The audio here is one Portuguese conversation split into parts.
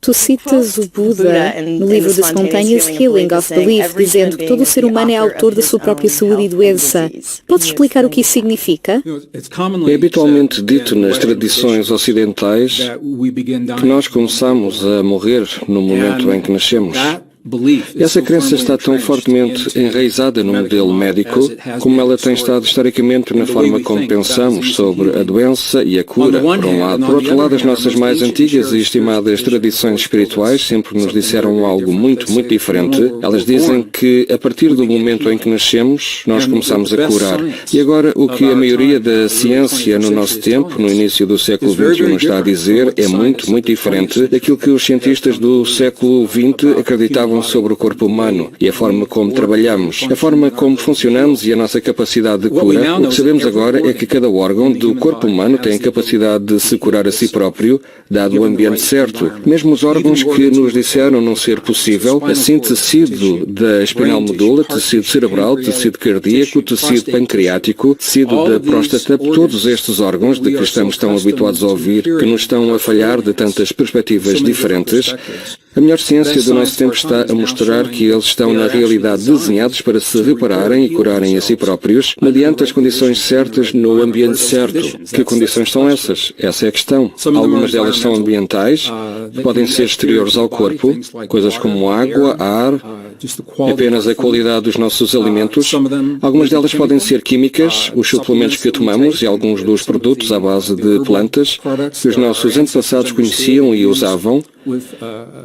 Tu citas o Buda no livro The Spontaneous Healing of Belief, dizendo que todo o ser humano é autor da sua própria saúde e doença. Podes explicar o que isso significa? É habitualmente dito nas tradições ocidentais que nós começamos a morrer no momento em que nascemos. Essa crença está tão fortemente enraizada no modelo médico como ela tem estado historicamente na forma como pensamos sobre a doença e a cura, por um lado. Por outro lado, as nossas mais antigas e estimadas tradições espirituais sempre nos disseram algo muito, muito diferente. Elas dizem que a partir do momento em que nascemos, nós começamos a curar. E agora, o que a maioria da ciência no nosso tempo, no início do século XXI, nos está a dizer é muito, muito diferente daquilo que os cientistas do século XX acreditavam sobre o corpo humano e a forma como trabalhamos, a forma como funcionamos e a nossa capacidade de cura. O que sabemos agora é que cada órgão do corpo humano tem a capacidade de se curar a si próprio, dado o ambiente certo. Mesmo os órgãos que nos disseram não ser possível, assim tecido da espinal medula, tecido cerebral, tecido cardíaco, tecido pancreático, tecido da próstata, todos estes órgãos de que estamos tão habituados a ouvir, que nos estão a falhar de tantas perspectivas diferentes, a melhor ciência do nosso tempo está a mostrar que eles estão na realidade desenhados para se repararem e curarem a si próprios mediante as condições certas no ambiente certo. Que condições são essas? Essa é a questão. Algumas delas são ambientais, podem ser exteriores ao corpo, coisas como água, ar, apenas a qualidade dos nossos alimentos. Algumas delas podem ser químicas, os suplementos que tomamos e alguns dos produtos à base de plantas que os nossos antepassados conheciam e usavam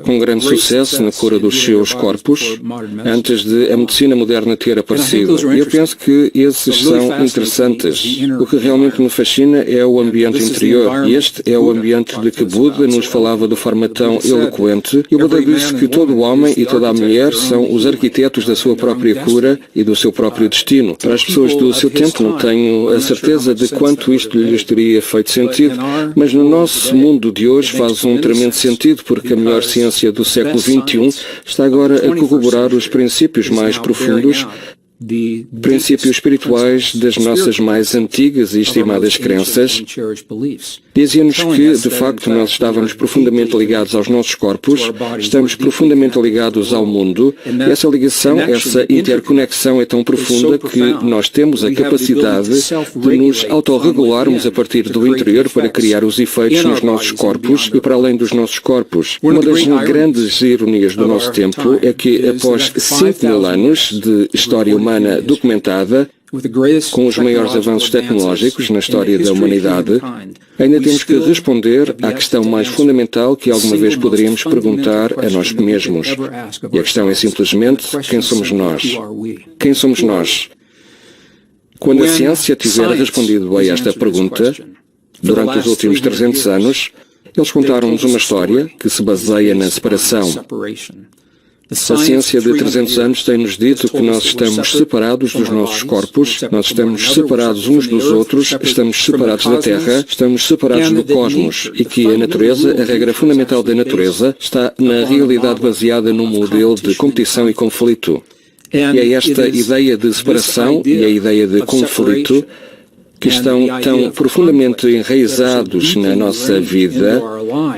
com grande sucesso na cura dos seus corpos, antes de a medicina moderna ter aparecido. E eu penso que esses são interessantes. O que realmente me fascina é o ambiente interior. E este é o ambiente de que Buda nos falava de forma tão eloquente. E o Buda disse que todo o homem e toda a mulher são os arquitetos da sua própria cura e do seu próprio destino. Para as pessoas do seu tempo, não tenho a certeza de quanto isto lhes teria feito sentido, mas no nosso mundo de hoje faz um tremendo sentido, porque a melhor ciência do século XXI está agora a corroborar os princípios mais profundos, princípios espirituais das nossas mais antigas e estimadas crenças. Dizia-nos que, de facto, nós estávamos profundamente ligados aos nossos corpos, estamos profundamente ligados ao mundo, e essa ligação, essa interconexão é tão profunda que nós temos a capacidade de nos autorregularmos a partir do interior para criar os efeitos nos nossos corpos e para além dos nossos corpos. Uma das grandes ironias do nosso tempo é que, após 5.000 anos de história humana documentada, com os maiores avanços tecnológicos na história da humanidade, ainda temos que responder à questão mais fundamental que alguma vez poderíamos perguntar a nós mesmos. E a questão é simplesmente: quem somos nós? Quem somos nós? Quando a ciência tiver respondido a esta pergunta, durante os últimos 300 anos, eles contaram-nos uma história que se baseia na separação. A ciência de 300 anos tem-nos dito que nós estamos separados dos nossos corpos, nós estamos separados uns dos outros, estamos separados da Terra, estamos separados do cosmos e que a natureza, a regra fundamental da natureza, está na realidade baseada num modelo de competição e conflito. E é esta ideia de separação e a ideia de conflito que estão tão profundamente enraizados na nossa vida,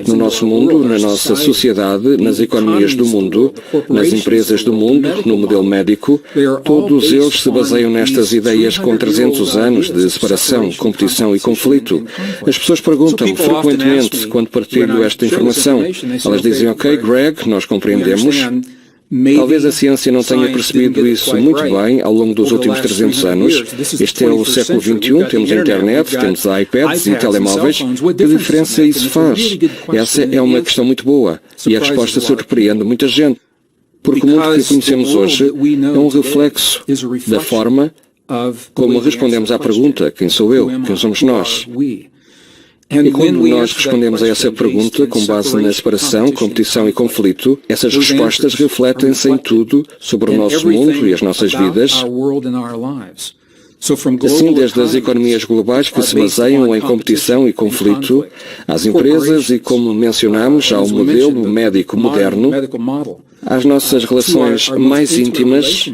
no nosso mundo, na nossa sociedade, nas economias do mundo, nas empresas do mundo, no modelo médico. Todos eles se baseiam nestas ideias com 300 anos de separação, competição e conflito. As pessoas perguntam-me frequentemente, quando partilho esta informação, elas dizem: ok, Greg, nós compreendemos. Talvez a ciência não tenha percebido isso muito bem ao longo dos últimos 300 anos. Este é o século XXI, temos internet, temos iPads e telemóveis. Que diferença isso faz? Essa é uma questão muito boa e a resposta surpreende muita gente. Porque o mundo que conhecemos hoje é um reflexo da forma como respondemos à pergunta: quem sou eu? Quem somos nós? E quando nós respondemos a essa pergunta com base na separação, competição e conflito, essas respostas refletem-se em tudo sobre o nosso mundo e as nossas vidas. Assim, desde as economias globais que se baseiam em competição e conflito, às empresas e, como mencionamos, ao modelo médico moderno, às nossas relações mais íntimas,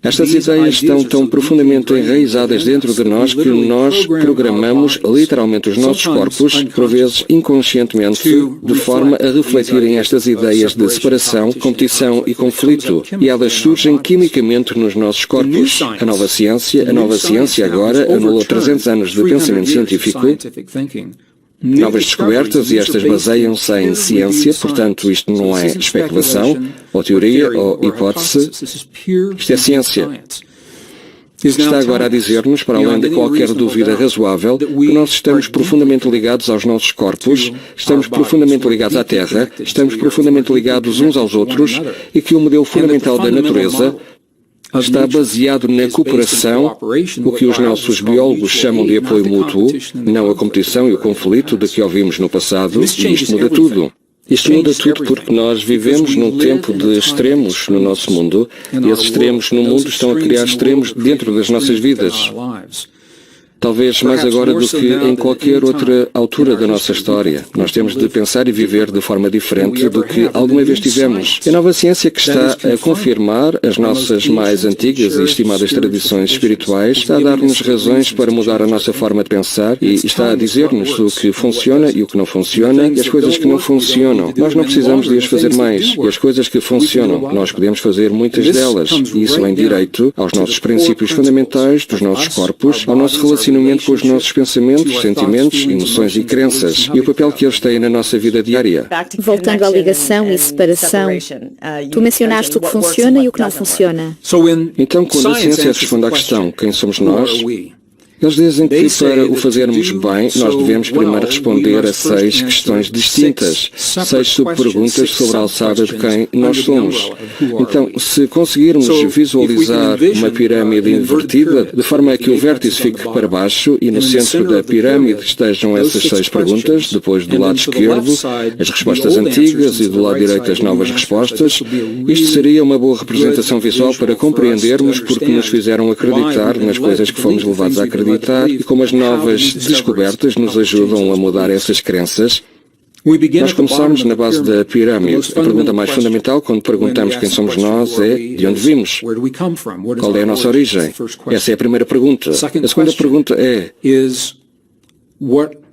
Estas ideias estão tão profundamente enraizadas dentro de nós que nós programamos literalmente os nossos corpos, por vezes inconscientemente, de forma a refletirem estas ideias de separação, competição e conflito, e elas surgem quimicamente nos nossos corpos. A nova ciência agora anula 300 anos de pensamento científico, novas descobertas, e estas baseiam-se em ciência, portanto isto não é especulação, ou teoria, ou hipótese, isto é ciência. Está agora a dizer-nos, para além de qualquer dúvida razoável, que nós estamos profundamente ligados aos nossos corpos, estamos profundamente ligados à Terra, estamos profundamente ligados uns aos outros, e que o modelo fundamental da natureza está baseado na cooperação, o que os nossos biólogos chamam de apoio mútuo, não a competição e o conflito de que ouvimos no passado, e isto muda tudo. Isto muda tudo porque nós vivemos num tempo de extremos no nosso mundo, e esses extremos no mundo estão a criar extremos dentro das nossas vidas. Talvez mais agora do que em qualquer outra altura da nossa história. Nós temos de pensar e viver de forma diferente do que alguma vez tivemos. É a nova ciência que está a confirmar as nossas mais antigas e estimadas tradições espirituais, está a dar-nos razões para mudar a nossa forma de pensar e está a dizer-nos o que funciona e o que não funciona, e as coisas que não funcionam. Nós não precisamos de as fazer mais. E as coisas que funcionam, nós podemos fazer muitas delas. E isso vem direito aos nossos princípios fundamentais, dos nossos corpos, ao nosso relacionamento com os nossos pensamentos, sentimentos, emoções e crenças, e o papel que eles têm na nossa vida diária. Voltando à ligação e separação, tu mencionaste o que funciona e o que não funciona. Então, quando a ciência responde à questão quem somos nós, eles dizem que para o fazermos bem, nós devemos primeiro responder a 6 questões distintas, 6 subperguntas sobre a alçada de quem nós somos. Então, se conseguirmos visualizar uma pirâmide invertida, de forma a que o vértice fique para baixo e no centro da pirâmide estejam essas 6 perguntas, depois do lado esquerdo as respostas antigas e do lado direito as novas respostas, isto seria uma boa representação visual para compreendermos porque nos fizeram acreditar nas coisas que fomos levados a acreditar e como as novas descobertas nos ajudam a mudar essas crenças. Nós começamos na base da pirâmide. A pergunta mais fundamental quando perguntamos quem somos nós é de onde vimos? Qual é a nossa origem? Essa é a primeira pergunta. A segunda pergunta é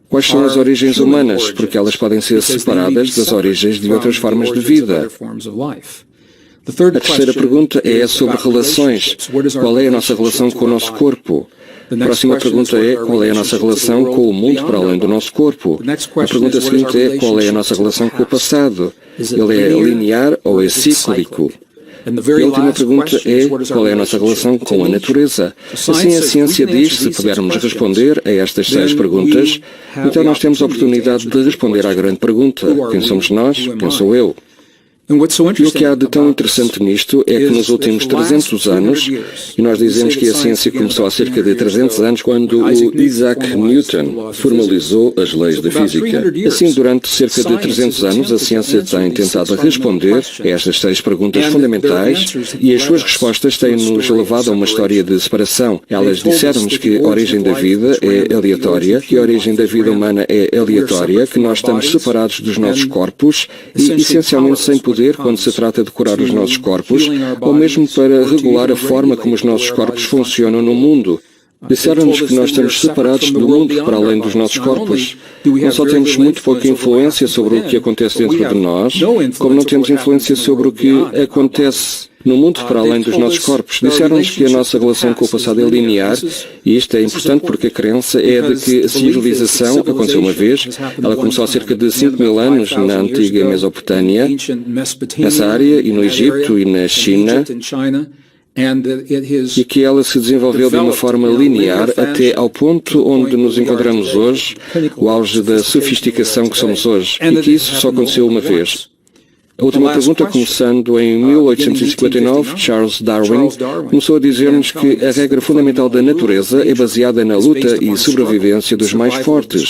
quais são as origens humanas? Porque elas podem ser separadas das origens de outras formas de vida. A terceira pergunta é sobre relações. Qual é a nossa relação com o nosso corpo? A próxima pergunta é qual é a nossa relação com o mundo para além do nosso corpo? A pergunta seguinte é qual é a nossa relação com o passado? Ele é linear ou é cíclico? E a última pergunta é qual é a nossa relação com a natureza? Assim a ciência diz, se pudermos responder a estas 6 perguntas, então nós temos a oportunidade de responder à grande pergunta: quem somos nós? Quem sou eu? E o que há de tão interessante nisto é que nos últimos 300 anos, e nós dizemos que a ciência começou há cerca de 300 anos quando o Isaac Newton formalizou as leis da física. Assim, durante cerca de 300 anos, a ciência tem tentado responder a estas 6 perguntas fundamentais e as suas respostas têm-nos levado a uma história de separação. Elas disseram-nos que a origem da vida é aleatória, que a origem da vida humana é aleatória, que nós estamos separados dos nossos corpos e, essencialmente, sem poder quando se trata de curar os nossos corpos, ou mesmo para regular a forma como os nossos corpos funcionam no mundo. Disseram-nos que nós estamos separados do mundo para além dos nossos corpos. Não só temos muito pouca influência sobre o que acontece dentro de nós, como não temos influência sobre o que acontece no mundo para além dos nossos corpos. Disseram-nos que a nossa relação com o passado é linear, e isto é importante porque a crença é de que a civilização aconteceu uma vez. Ela começou há cerca de 5.000 anos na antiga Mesopotâmia, nessa área, e no Egito e na China, e que ela se desenvolveu de uma forma linear até ao ponto onde nos encontramos hoje, o auge da sofisticação que somos hoje, e que isso só aconteceu uma vez. A última pergunta, começando em 1859, Charles Darwin começou a dizer-nos que a regra fundamental da natureza é baseada na luta e sobrevivência dos mais fortes.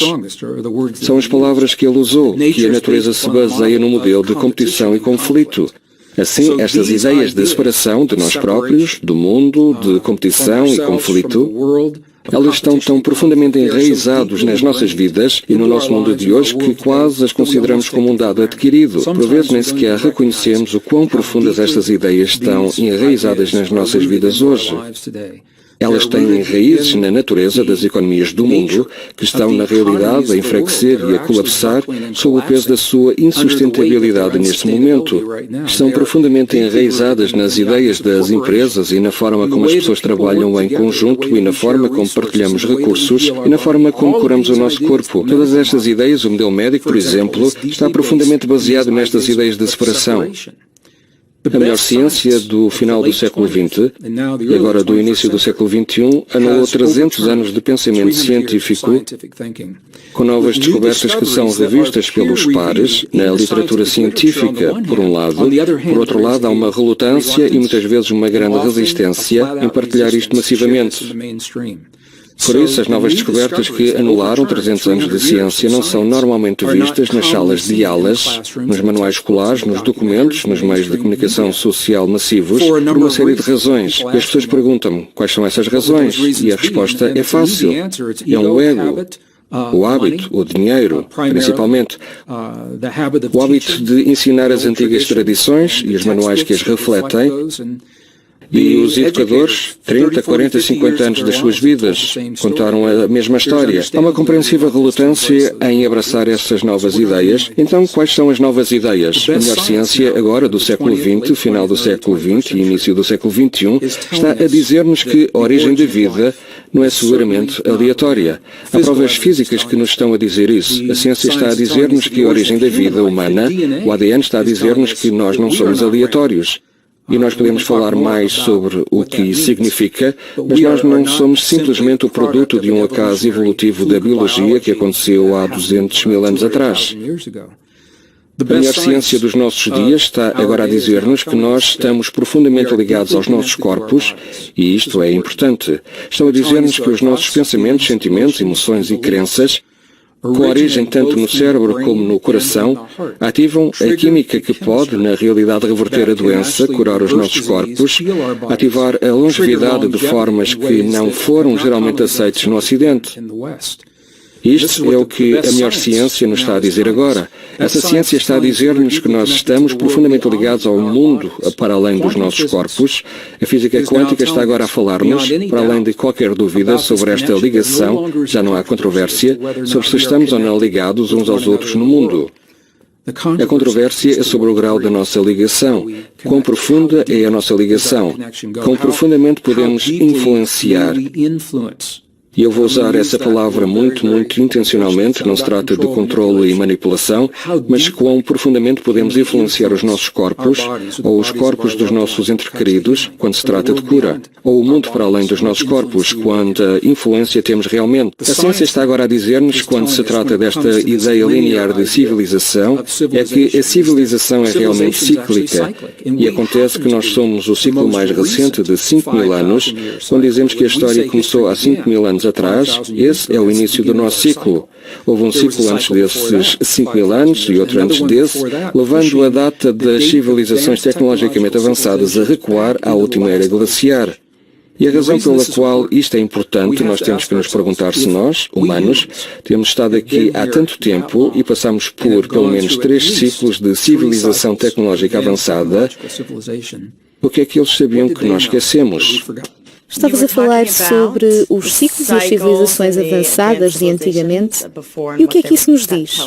São as palavras que ele usou, que a natureza se baseia no modelo de competição e conflito. Assim, estas ideias de separação de nós próprios, do mundo, de competição e conflito, Elas estão tão profundamente enraizadas nas nossas vidas e no nosso mundo de hoje que quase as consideramos como um dado adquirido. Por vezes nem sequer reconhecemos o quão profundas estas ideias estão enraizadas nas nossas vidas hoje. Elas têm raízes na natureza das economias do mundo, que estão, na realidade, a enfraquecer e a colapsar sob o peso da sua insustentabilidade neste momento. Estão profundamente enraizadas nas ideias das empresas e na forma como as pessoas trabalham em conjunto e na forma como partilhamos recursos e na forma como curamos o nosso corpo. Todas estas ideias, o modelo médico, por exemplo, está profundamente baseado nestas ideias de separação. A melhor ciência do final do século XX e agora do início do século XXI anulou 300 anos de pensamento científico com novas descobertas que são revistas pelos pares na literatura científica, por um lado. Por outro lado, há uma relutância e muitas vezes uma grande resistência em partilhar isto massivamente. Por isso, as novas descobertas que anularam 300 anos de ciência não são normalmente vistas nas salas de aulas, nos manuais escolares, nos documentos, nos meios de comunicação social massivos, por uma série de razões. E as pessoas perguntam-me quais são essas razões, e a resposta é fácil. É um ego, o hábito, o dinheiro, principalmente. O hábito de ensinar as antigas tradições e os manuais que as refletem. E os educadores, 30, 40, 50 anos das suas vidas, contaram a mesma história. Há uma compreensiva relutância em abraçar essas novas ideias. Então, quais são as novas ideias? A melhor ciência agora do século XX, final do século XX e início do século XXI, está a dizer-nos que a origem da vida não é seguramente aleatória. Há provas físicas que nos estão a dizer isso. A ciência está a dizer-nos que a origem da vida humana, o ADN está a dizer-nos que nós não somos aleatórios. E nós podemos falar mais sobre o que isso significa, mas nós não somos simplesmente o produto de um acaso evolutivo da biologia que aconteceu há 200 mil anos atrás. A melhor ciência dos nossos dias está agora a dizer-nos que nós estamos profundamente ligados aos nossos corpos, e isto é importante. Estão a dizer-nos que os nossos pensamentos, sentimentos, emoções e crenças, com origem tanto no cérebro como no coração, ativam a química que pode, na realidade, reverter a doença, curar os nossos corpos, ativar a longevidade de formas que não foram geralmente aceitas no Ocidente. Isto é o que a melhor ciência nos está a dizer agora. Essa ciência está a dizer-nos que nós estamos profundamente ligados ao mundo para além dos nossos corpos. A física quântica está agora a falar-nos, para além de qualquer dúvida sobre esta ligação, já não há controvérsia, sobre se estamos ou não ligados uns aos outros no mundo. A controvérsia é sobre o grau da nossa ligação. Quão profunda é a nossa ligação? Quão profundamente podemos influenciar? E eu vou usar essa palavra muito intencionalmente, não se trata de controle e manipulação, mas quão profundamente podemos influenciar os nossos corpos, ou os corpos dos nossos entes queridos, quando se trata de cura, ou o mundo para além dos nossos corpos, quanta influência temos realmente. A ciência está agora a dizer-nos, quando se trata desta ideia linear de civilização, é que a civilização é realmente cíclica, e acontece que nós somos o ciclo mais recente de 5.000 anos, quando dizemos que a história começou há 5.000 anos atrás. Esse é o início do nosso ciclo. Houve um ciclo antes desses 5.000 anos e outro antes desse, levando a data das civilizações tecnologicamente avançadas a recuar à última era glaciar. E a razão pela qual isto é importante, nós temos que nos perguntar se nós, humanos, temos estado aqui há tanto tempo e passamos por pelo menos 3 ciclos de civilização tecnológica avançada, o que é que eles sabiam que nós esquecemos? Estavas a falar sobre os ciclos das civilizações avançadas de antigamente. E o que é que isso nos diz?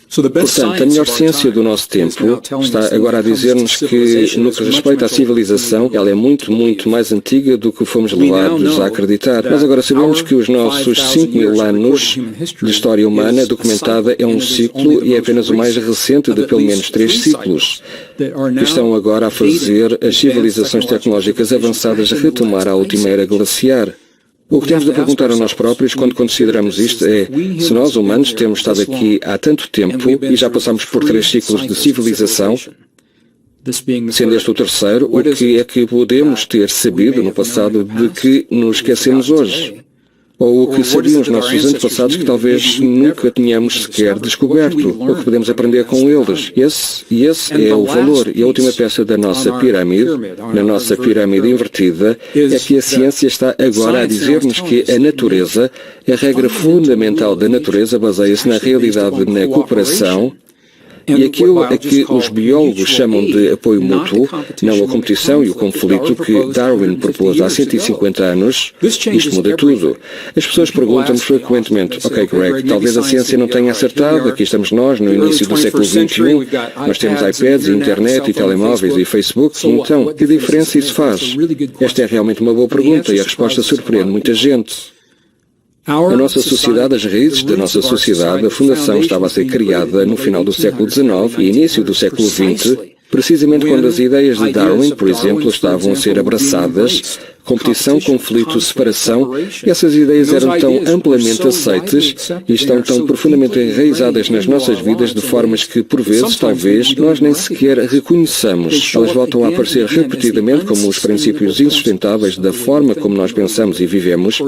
Portanto, a melhor ciência do nosso tempo está agora a dizer-nos que, no que respeita à civilização, ela é muito mais antiga do que fomos levados a acreditar. Mas agora sabemos que os nossos 5.000 anos de história humana documentada é um ciclo e é apenas o mais recente de pelo menos 3 ciclos, que estão agora a fazer as civilizações tecnológicas avançadas retomar a última era glaciar. O que temos de perguntar a nós próprios quando consideramos isto é, se nós humanos temos estado aqui há tanto tempo e já passamos por 3 ciclos de civilização, sendo este o terceiro, o que é que podemos ter sabido no passado de que nos esquecemos hoje? Ou o que sabiam os nossos antepassados que talvez nunca tenhamos sequer descoberto, ou que podemos aprender com eles. Esse é o valor. E a última peça da nossa pirâmide, na nossa pirâmide invertida, é que a ciência está agora a dizer-nos que a natureza, a regra fundamental da natureza baseia-se na realidade, na cooperação, e aquilo a que os biólogos chamam de apoio mútuo, não a competição e o conflito que Darwin propôs há 150 anos, isto muda tudo. As pessoas perguntam-me frequentemente, ok, Greg, talvez a ciência não tenha acertado, aqui estamos nós, no início do século XXI, nós temos iPads, internet e telemóveis e Facebook, e então, que diferença isso faz? Esta é realmente uma boa pergunta e a resposta surpreende muita gente. A nossa sociedade, as raízes da nossa sociedade, a fundação estava a ser criada no final do século XIX e início do século XX, precisamente quando as ideias de Darwin, por exemplo, estavam a ser abraçadas, competição, conflito, separação, e essas ideias eram tão amplamente aceites e estão tão profundamente enraizadas nas nossas vidas de formas que, por vezes, talvez, nós nem sequer reconheçamos. Elas voltam a aparecer repetidamente como os princípios insustentáveis da forma como nós pensamos e vivemos.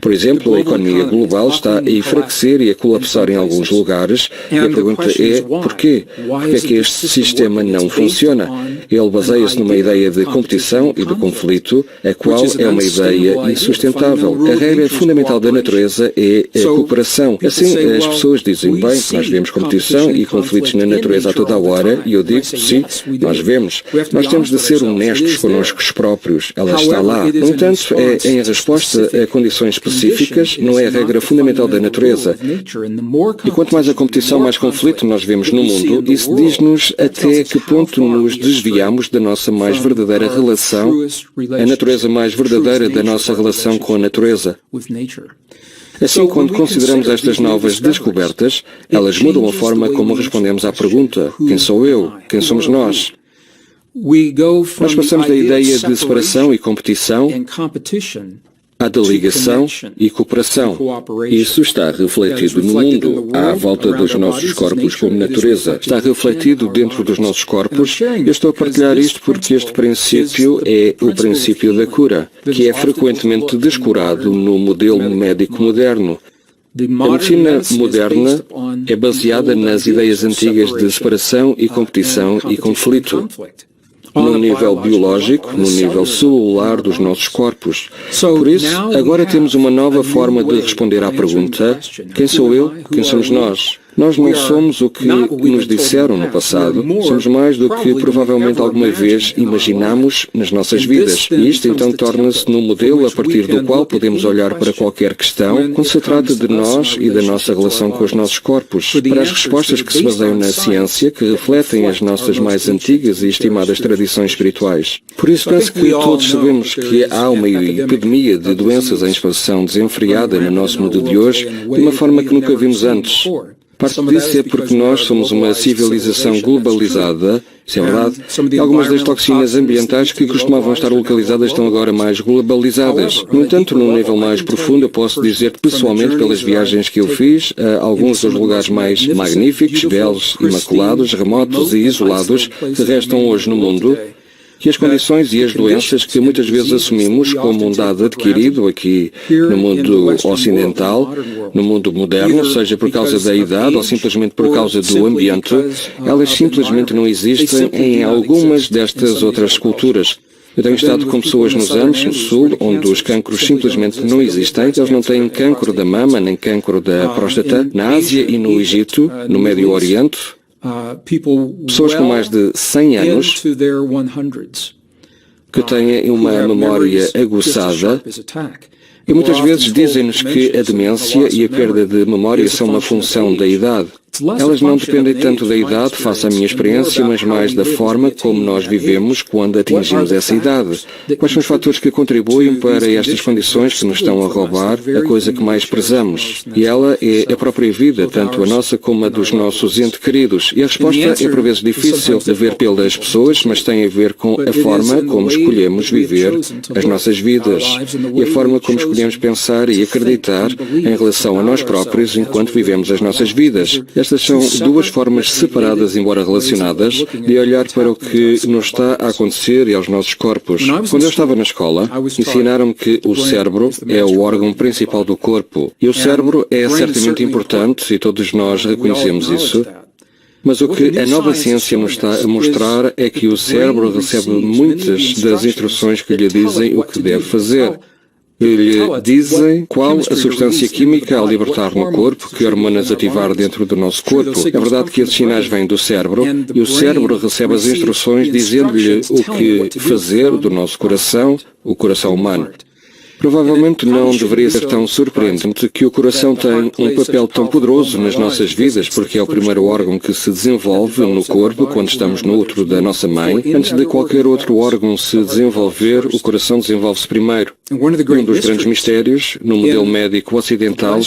Por exemplo, a economia global está a enfraquecer e a colapsar em alguns lugares, e a pergunta é, porquê? Porquê é que este sistema não funciona? Ele baseia-se numa ideia de competição e de conflito, a qual é uma ideia insustentável. A regra fundamental da natureza é a cooperação. Assim, as pessoas dizem, bem, nós vemos competição e conflitos na natureza a toda a hora, e eu digo, sim, nós vemos. Nós temos de ser honestos connosco próprios. Ela está lá. No entanto, é em resposta a condições específicas, não é a regra fundamental da natureza. E quanto mais a competição, mais conflito nós vemos no mundo, isso diz-nos até que ponto nos desviamos da nossa mais verdadeira relação, a natureza mais verdadeira da nossa relação com a natureza. Assim, quando consideramos estas novas descobertas, elas mudam a forma como respondemos à pergunta: quem sou eu? Quem somos nós? Nós passamos da ideia de separação e competição à de ligação e cooperação. Isso está refletido no mundo, à volta dos nossos corpos como natureza. Está refletido dentro dos nossos corpos. Eu estou a partilhar isto porque este princípio é o princípio da cura, que é frequentemente descurado no modelo médico moderno. A medicina moderna é baseada nas ideias antigas de separação e competição e conflito, no nível biológico, no nível celular dos nossos corpos. Por isso, agora temos uma nova forma de responder à pergunta: quem sou eu? Quem somos nós? Nós não somos o que nos disseram no passado, somos mais do que provavelmente alguma vez imaginamos nas nossas vidas. E isto então torna-se num modelo a partir do qual podemos olhar para qualquer questão quando se trata de nós e da nossa relação com os nossos corpos, para as respostas que se baseiam na ciência, que refletem as nossas mais antigas e estimadas tradições espirituais. Por isso penso que todos sabemos que há uma epidemia de doenças em expansão desenfreada no nosso mundo de hoje, de uma forma que nunca vimos antes. Parte disso é porque nós somos uma civilização globalizada, isso é verdade, e algumas das toxinas ambientais que costumavam estar localizadas estão agora mais globalizadas. No entanto, num nível mais profundo, eu posso dizer que pessoalmente, pelas viagens que eu fiz, a alguns dos lugares mais magníficos, belos, imaculados, remotos e isolados que restam hoje no mundo, que as condições e as doenças que muitas vezes assumimos como um dado adquirido aqui no mundo ocidental, no mundo moderno, seja por causa da idade ou simplesmente por causa do ambiente, elas simplesmente não existem em algumas destas outras culturas. Eu tenho estado com pessoas nos Andes, no Sul, onde os cancros simplesmente não existem. Eles não têm cancro da mama, nem cancro da próstata. Na Ásia e no Egito, no Médio Oriente, pessoas com mais de 100 anos que têm uma memória aguçada e muitas vezes dizem-nos que a demência e a perda de memória são uma função da idade. Elas não dependem tanto da idade, face à minha experiência, mas mais da forma como nós vivemos quando atingimos essa idade. Quais são os fatores que contribuem para estas condições que nos estão a roubar a coisa que mais prezamos? E ela é a própria vida, tanto a nossa como a dos nossos entes queridos. E a resposta é por vezes difícil de ver pelas pessoas, mas tem a ver com a forma como escolhemos viver as nossas vidas e a forma como escolhemos pensar e acreditar em relação a nós próprios enquanto vivemos as nossas vidas. Estas são duas formas separadas, embora relacionadas, de olhar para o que nos está a acontecer e aos nossos corpos. Quando eu estava na escola, ensinaram-me que o cérebro é o órgão principal do corpo. E o cérebro é certamente importante e todos nós reconhecemos isso. Mas o que a nova ciência nos está a mostrar é que o cérebro recebe muitas das instruções que lhe dizem o que deve fazer. Lhe dizem qual a substância química a libertar no corpo, que hormonas ativar dentro do nosso corpo. É verdade que esses sinais vêm do cérebro e o cérebro recebe as instruções dizendo-lhe o que fazer do nosso coração, o coração humano. Provavelmente não deveria ser tão surpreendente que o coração tem um papel tão poderoso nas nossas vidas, porque é o primeiro órgão que se desenvolve no corpo quando estamos no útero da nossa mãe. Antes de qualquer outro órgão se desenvolver, o coração desenvolve-se primeiro. Um dos grandes mistérios no modelo médico ocidental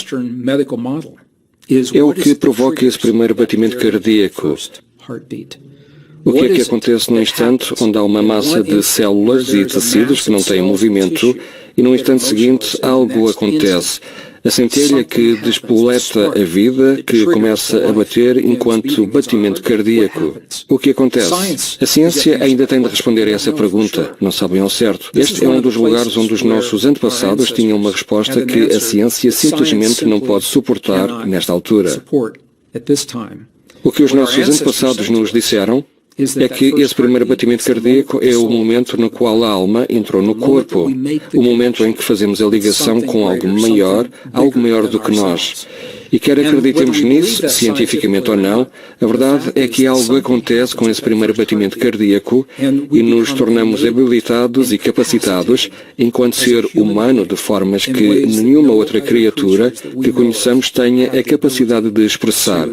é o que provoca esse primeiro batimento cardíaco. O que é que acontece no instante onde há uma massa de células e tecidos que não têm movimento e no instante seguinte algo acontece? A centelha que despoleta a vida, que começa a bater enquanto batimento cardíaco. O que acontece? A ciência ainda tem de responder a essa pergunta. Não sabem ao certo. Este é um dos lugares onde os nossos antepassados tinham uma resposta que a ciência simplesmente não pode suportar nesta altura. O que os nossos antepassados nos disseram é que esse primeiro batimento cardíaco é o momento no qual a alma entrou no corpo, o momento em que fazemos a ligação com algo maior do que nós. E quer acreditemos nisso, cientificamente ou não, a verdade é que algo acontece com esse primeiro batimento cardíaco e nos tornamos habilitados e capacitados enquanto ser humano de formas que nenhuma outra criatura que conheçamos tenha a capacidade de expressar.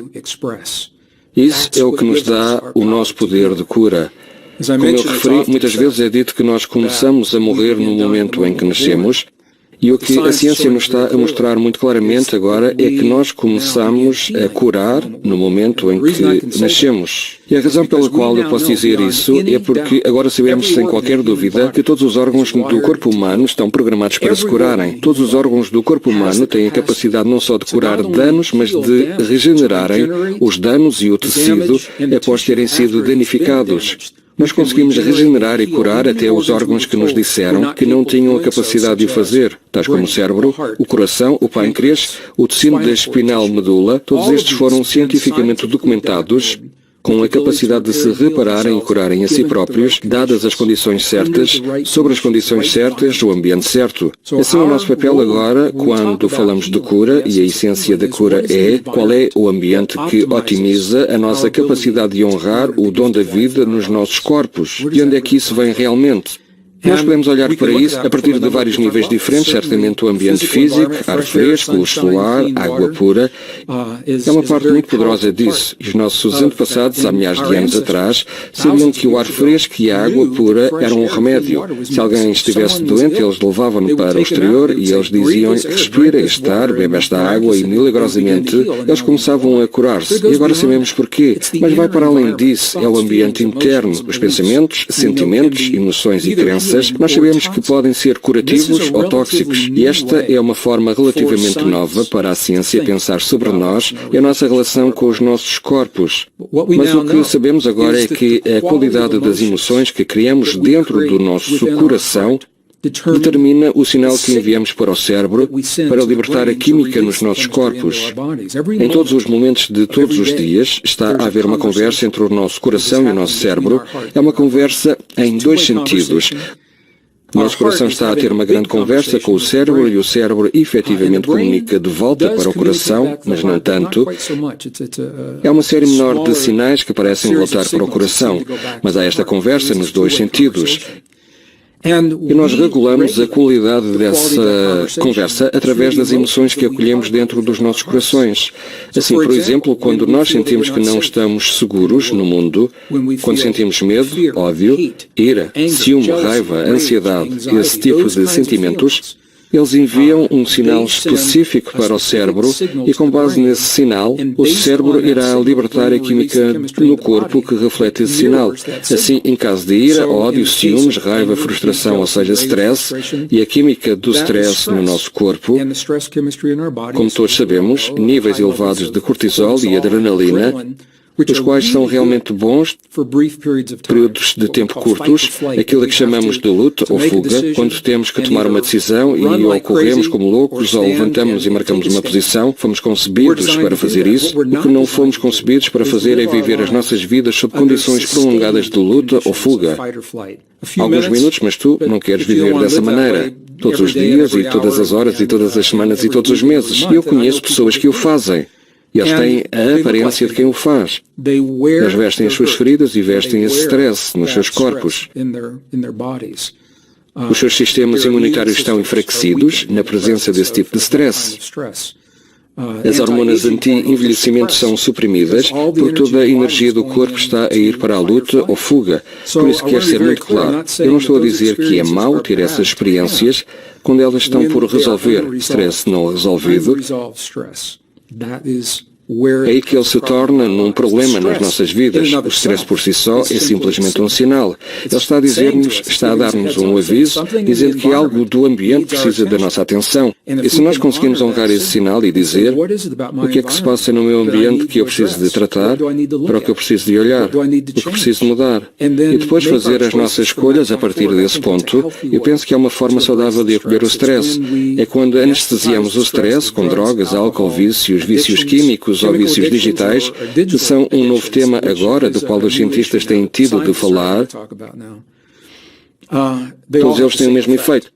Isso é o que nos dá o nosso poder de cura. Como eu referi, muitas vezes é dito que nós começamos a morrer no momento em que nascemos, e o que a ciência nos está a mostrar muito claramente agora é que nós começamos a curar no momento em que nascemos. E a razão pela qual eu posso dizer isso é porque agora sabemos sem qualquer dúvida que todos os órgãos do corpo humano estão programados para se curarem. Todos os órgãos do corpo humano têm a capacidade não só de curar danos, mas de regenerarem os danos e o tecido após terem sido danificados. Nós conseguimos regenerar e curar até os órgãos que nos disseram que não tinham a capacidade de o fazer, tais como o cérebro, o coração, o pâncreas, o tecido da espinal medula. Todos estes foram cientificamente documentados com a capacidade de se repararem e curarem a si próprios, dadas as condições certas, sobre as condições certas, o ambiente certo. Assim, o nosso papel agora, quando falamos de cura, e a essência da cura é qual é o ambiente que otimiza a nossa capacidade de honrar o dom da vida nos nossos corpos. De onde é que isso vem realmente? Nós podemos olhar para isso a partir de vários níveis diferentes, certamente o ambiente físico, ar fresco, luz solar, água pura, é uma parte muito poderosa disso. E os nossos antepassados, há milhares de anos atrás, sabiam que o ar fresco e a água pura eram um remédio. Se alguém estivesse doente, eles levavam-no para o exterior e eles diziam, respira este ar, bebe esta água e milagrosamente eles começavam a curar-se. E agora sabemos porquê. Mas vai para além disso, é o ambiente interno, os pensamentos, sentimentos, emoções e crenças. Nós sabemos que podem ser curativos ou tóxicos, e esta é uma forma relativamente nova para a ciência pensar sobre nós e a nossa relação com os nossos corpos. Mas o que sabemos agora é que a qualidade das emoções que criamos dentro do nosso coração determina o sinal que enviamos para o cérebro para libertar a química nos nossos corpos. Em todos os momentos de todos os dias está a haver uma conversa entre o nosso coração e o nosso cérebro. É uma conversa em dois sentidos. O nosso coração está a ter uma grande conversa com o cérebro e o cérebro efetivamente comunica de volta para o coração, mas não tanto. É uma série menor de sinais que parecem voltar para o coração, mas há esta conversa nos dois sentidos. E nós regulamos a qualidade dessa conversa através das emoções que acolhemos dentro dos nossos corações. Assim, por exemplo, quando nós sentimos que não estamos seguros no mundo, quando sentimos medo, ódio, ira, ciúme, raiva, ansiedade, esse tipo de sentimentos, Eles enviam um sinal específico para o cérebro e, com base nesse sinal, o cérebro irá libertar a química no corpo que reflete esse sinal. Assim, em caso de ira, ódio, ciúmes, raiva, frustração, ou seja, stress, e a química do stress no nosso corpo, como todos sabemos, níveis elevados de cortisol e adrenalina, os quais são realmente bons períodos de tempo curtos, aquilo que chamamos de luta ou fuga, quando temos que tomar uma decisão e ou corremos como loucos, ou levantamos e marcamos uma posição. Fomos concebidos para fazer isso. O que não fomos concebidos para fazer é viver as nossas vidas sob condições prolongadas de luta ou fuga. Alguns minutos, mas tu não queres viver dessa maneira. Todos os dias e todas as horas e todas as semanas e todos os meses. E eu conheço pessoas que o fazem. E eles têm a aparência de quem o faz. Eles vestem as suas feridas e vestem esse stress nos seus corpos. Os seus sistemas imunitários estão enfraquecidos na presença desse tipo de stress. As hormonas anti-envelhecimento são suprimidas, porque toda a energia do corpo está a ir para a luta ou fuga. Por isso quero ser muito claro. Eu não estou a dizer que é mau ter essas experiências quando elas estão por resolver stress não resolvido. É aí que ele se torna num problema nas nossas vidas. O stress por si só é simplesmente um sinal. Ele está a dizer-nos, está a dar-nos um aviso, dizendo que algo do ambiente precisa da nossa atenção. E se nós conseguimos honrar esse sinal e dizer o que é que se passa no meu ambiente que eu preciso de tratar, para o que eu preciso de olhar, o que preciso de mudar, e depois fazer as nossas escolhas a partir desse ponto, eu penso que é uma forma saudável de acolher o stress. É quando anestesiamos o stress com drogas, álcool, vícios químicos, ou vícios digitais, que são um novo tema agora, do qual os cientistas têm tido de falar. Todos eles têm o mesmo efeito.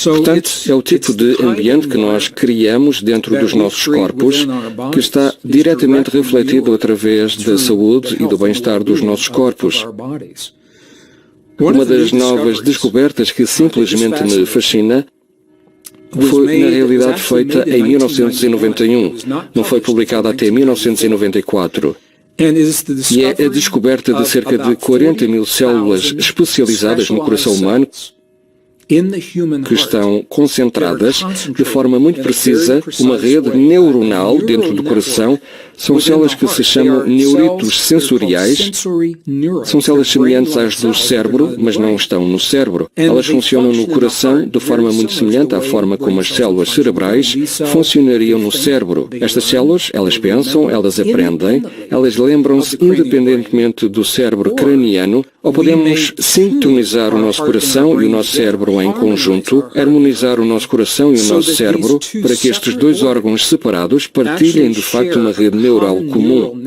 Portanto, é o tipo de ambiente que nós criamos dentro dos nossos corpos que está diretamente refletido através da saúde e do bem-estar dos nossos corpos. Uma das novas descobertas que simplesmente me fascina foi, na realidade, feita em 1991. Não foi publicada até 1994. E é a descoberta de cerca de 40 mil células especializadas no coração humano que estão concentradas de forma muito precisa, uma rede neuronal dentro do coração. São células que se chamam neuritos sensoriais. São células semelhantes às do cérebro, mas não estão no cérebro. Elas funcionam no coração de forma muito semelhante à forma como as células cerebrais funcionariam no cérebro. Estas células, elas pensam, elas aprendem, elas lembram-se independentemente do cérebro craniano, ou podemos sintonizar o nosso coração e o nosso cérebro em conjunto, harmonizar o nosso coração e o nosso cérebro para que estes dois órgãos separados partilhem de facto uma rede neural comum.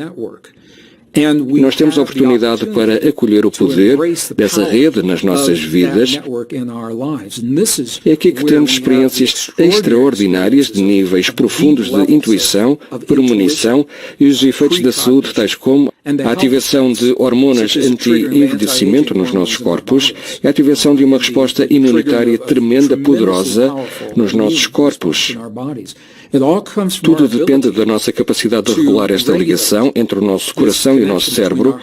Nós temos a oportunidade para acolher o poder dessa rede nas nossas vidas. É aqui que temos experiências extraordinárias de níveis profundos de intuição, premonição e os efeitos da saúde, tais como a ativação de hormonas anti-envelhecimento nos nossos corpos e a ativação de uma resposta imunitária tremenda, poderosa nos nossos corpos. Tudo depende da nossa capacidade de regular esta ligação entre o nosso coração e o nosso cérebro.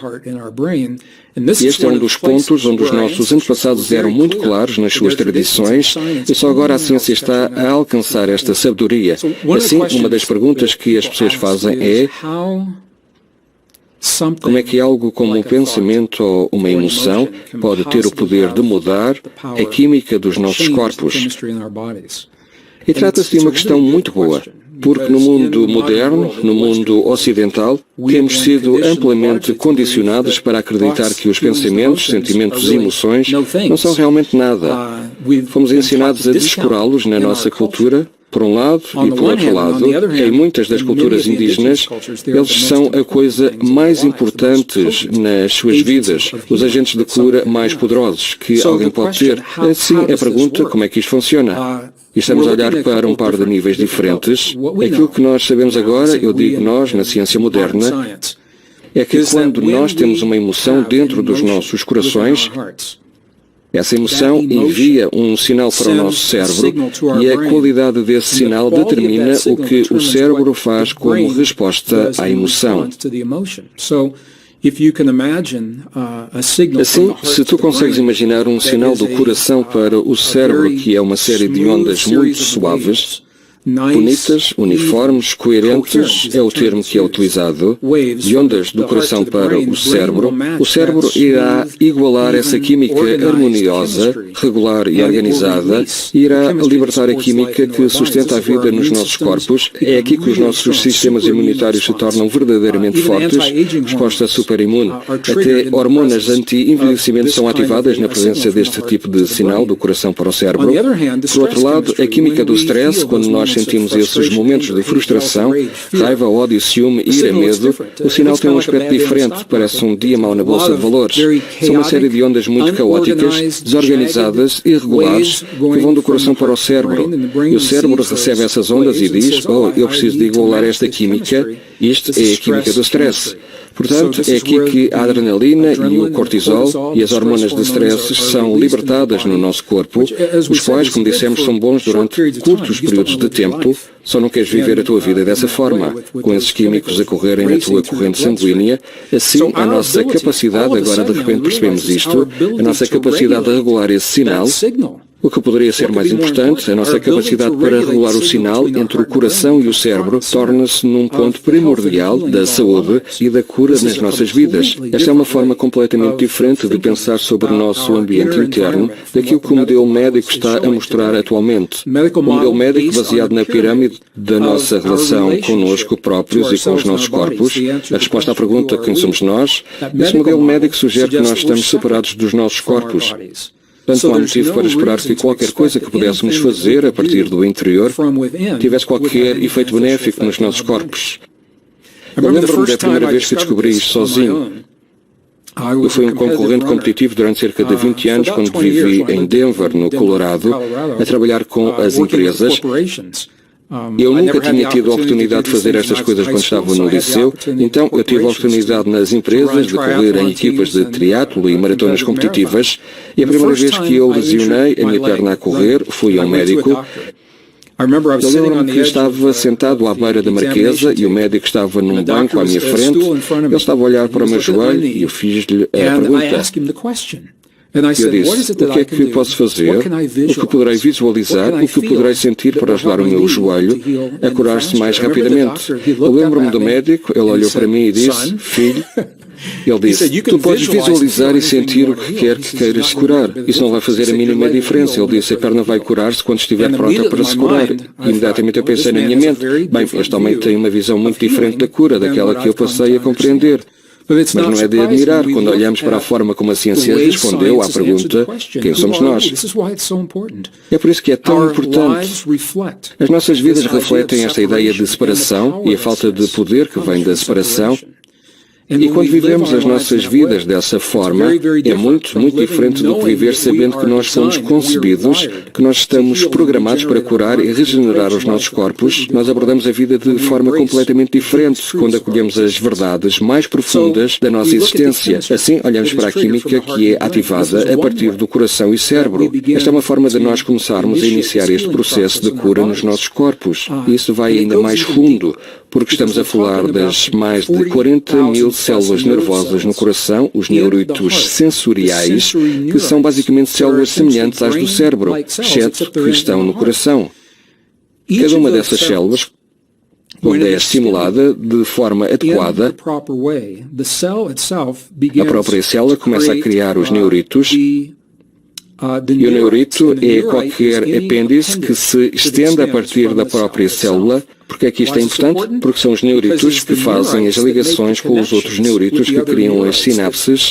E este é um dos pontos onde os nossos antepassados eram muito claros nas suas tradições e só agora a ciência está a alcançar esta sabedoria. Assim, uma das perguntas que as pessoas fazem é: como é que algo como um pensamento ou uma emoção pode ter o poder de mudar a química dos nossos corpos? E trata-se de uma questão muito boa, porque no mundo moderno, no mundo ocidental, temos sido amplamente condicionados para acreditar que os pensamentos, sentimentos e emoções não são realmente nada. Fomos ensinados a descurá-los na nossa cultura, por um lado, e por outro lado, em muitas das culturas indígenas, eles são a coisa mais importante nas suas vidas, os agentes de cura mais poderosos que alguém pode ter. Assim, a pergunta, como é que isto funciona? E estamos a olhar para um par de níveis diferentes. Aquilo que nós sabemos agora, eu digo nós, na ciência moderna, é que quando nós temos uma emoção dentro dos nossos corações, essa emoção envia um sinal para o nosso cérebro e a qualidade desse sinal determina o que o cérebro faz como resposta à emoção. Assim, se tu consegues imaginar um sinal do coração para o cérebro, que é uma série de ondas muito suaves, bonitas, uniformes, coerentes, é o termo que é utilizado, de ondas do coração para o cérebro irá igualar essa química harmoniosa, regular e organizada, e irá libertar a química que sustenta a vida nos nossos corpos. É aqui que os nossos sistemas imunitários se tornam verdadeiramente fortes, resposta superimune. Até hormonas anti-envelhecimento são ativadas na presença deste tipo de sinal do coração para o cérebro. Por outro lado, a química do stress, quando nós sentimos esses momentos de frustração, raiva, ódio, ciúme, ira, medo, o sinal tem um aspecto diferente, parece um dia mau na bolsa de valores. São uma série de ondas muito caóticas, desorganizadas, irregulares, que vão do coração para o cérebro. E o cérebro recebe essas ondas e diz, eu preciso de igualar esta química, isto é a química do stress. Portanto, é aqui que a adrenalina e o cortisol e as hormonas de stress são libertadas no nosso corpo, os quais, como dissemos, são bons durante curtos períodos de tempo, só não queres viver a tua vida dessa forma, com esses químicos a correrem na tua corrente sanguínea. Assim, a nossa capacidade, agora de repente percebemos isto, a nossa capacidade de regular esse sinal, o que poderia ser mais importante, a nossa capacidade para regular o sinal entre o coração e o cérebro torna-se num ponto primordial da saúde e da cura nas nossas vidas. Esta é uma forma completamente diferente de pensar sobre o nosso ambiente interno daquilo que o modelo médico está a mostrar atualmente. O modelo médico baseado na pirâmide da nossa relação connosco próprios e com os nossos corpos, a resposta à pergunta quem somos nós, esse modelo médico sugere que nós estamos separados dos nossos corpos. Portanto, não há motivo para esperar que qualquer coisa que pudéssemos fazer a partir do interior tivesse qualquer efeito benéfico nos nossos corpos. Eu lembro-me da primeira vez que descobri isto sozinho. Eu fui um concorrente competitivo durante cerca de 20 anos quando vivi em Denver, no Colorado, a trabalhar com as empresas. Eu nunca tinha tido a oportunidade de fazer estas coisas quando estava no liceu, então eu tive a oportunidade nas empresas de correr em equipas de triatlo e maratonas competitivas, e a primeira vez que eu lesionei a minha perna a correr, fui ao médico. Eu lembro-me que estava sentado à beira da marquesa e o médico estava num banco à minha frente, ele estava a olhar para o meu joelho e eu fiz-lhe a pergunta. Eu disse, o que é que posso fazer, o que poderei visualizar, o que poderei sentir para ajudar o meu joelho a curar-se mais rapidamente? Eu lembro-me do médico, ele olhou para mim e disse, filho, ele disse, tu podes visualizar e sentir o que quer que queiras curar. Isso não vai fazer a mínima diferença. Ele disse, a perna vai curar-se quando estiver pronta para se curar. E imediatamente eu pensei na minha mente, bem, este homem tem uma visão muito diferente da cura, daquela que eu passei a compreender. Mas não é de admirar quando olhamos para a forma como a ciência respondeu à pergunta quem somos nós. É por isso que é tão importante. As nossas vidas refletem esta ideia de separação e a falta de poder que vem da separação. E quando vivemos as nossas vidas dessa forma, é muito, muito diferente do que viver sabendo que nós somos concebidos, que nós estamos programados para curar e regenerar os nossos corpos. Nós abordamos a vida de forma completamente diferente quando acolhemos as verdades mais profundas da nossa existência. Assim, olhamos para a química que é ativada a partir do coração e cérebro. Esta é uma forma de nós começarmos a iniciar este processo de cura nos nossos corpos. E isso vai ainda mais fundo, porque estamos a falar das mais de 40 mil células nervosas no coração, os neuróitos sensoriais, que são basicamente células semelhantes às do cérebro, exceto que estão no coração. Cada uma dessas células, quando é estimulada de forma adequada, a própria célula começa a criar os neuritos. E o neurito é qualquer apêndice que se estende a partir da própria célula. Porque é que isto é importante? Porque são os neuritos que fazem as ligações com os outros neuritos que criam as sinapses,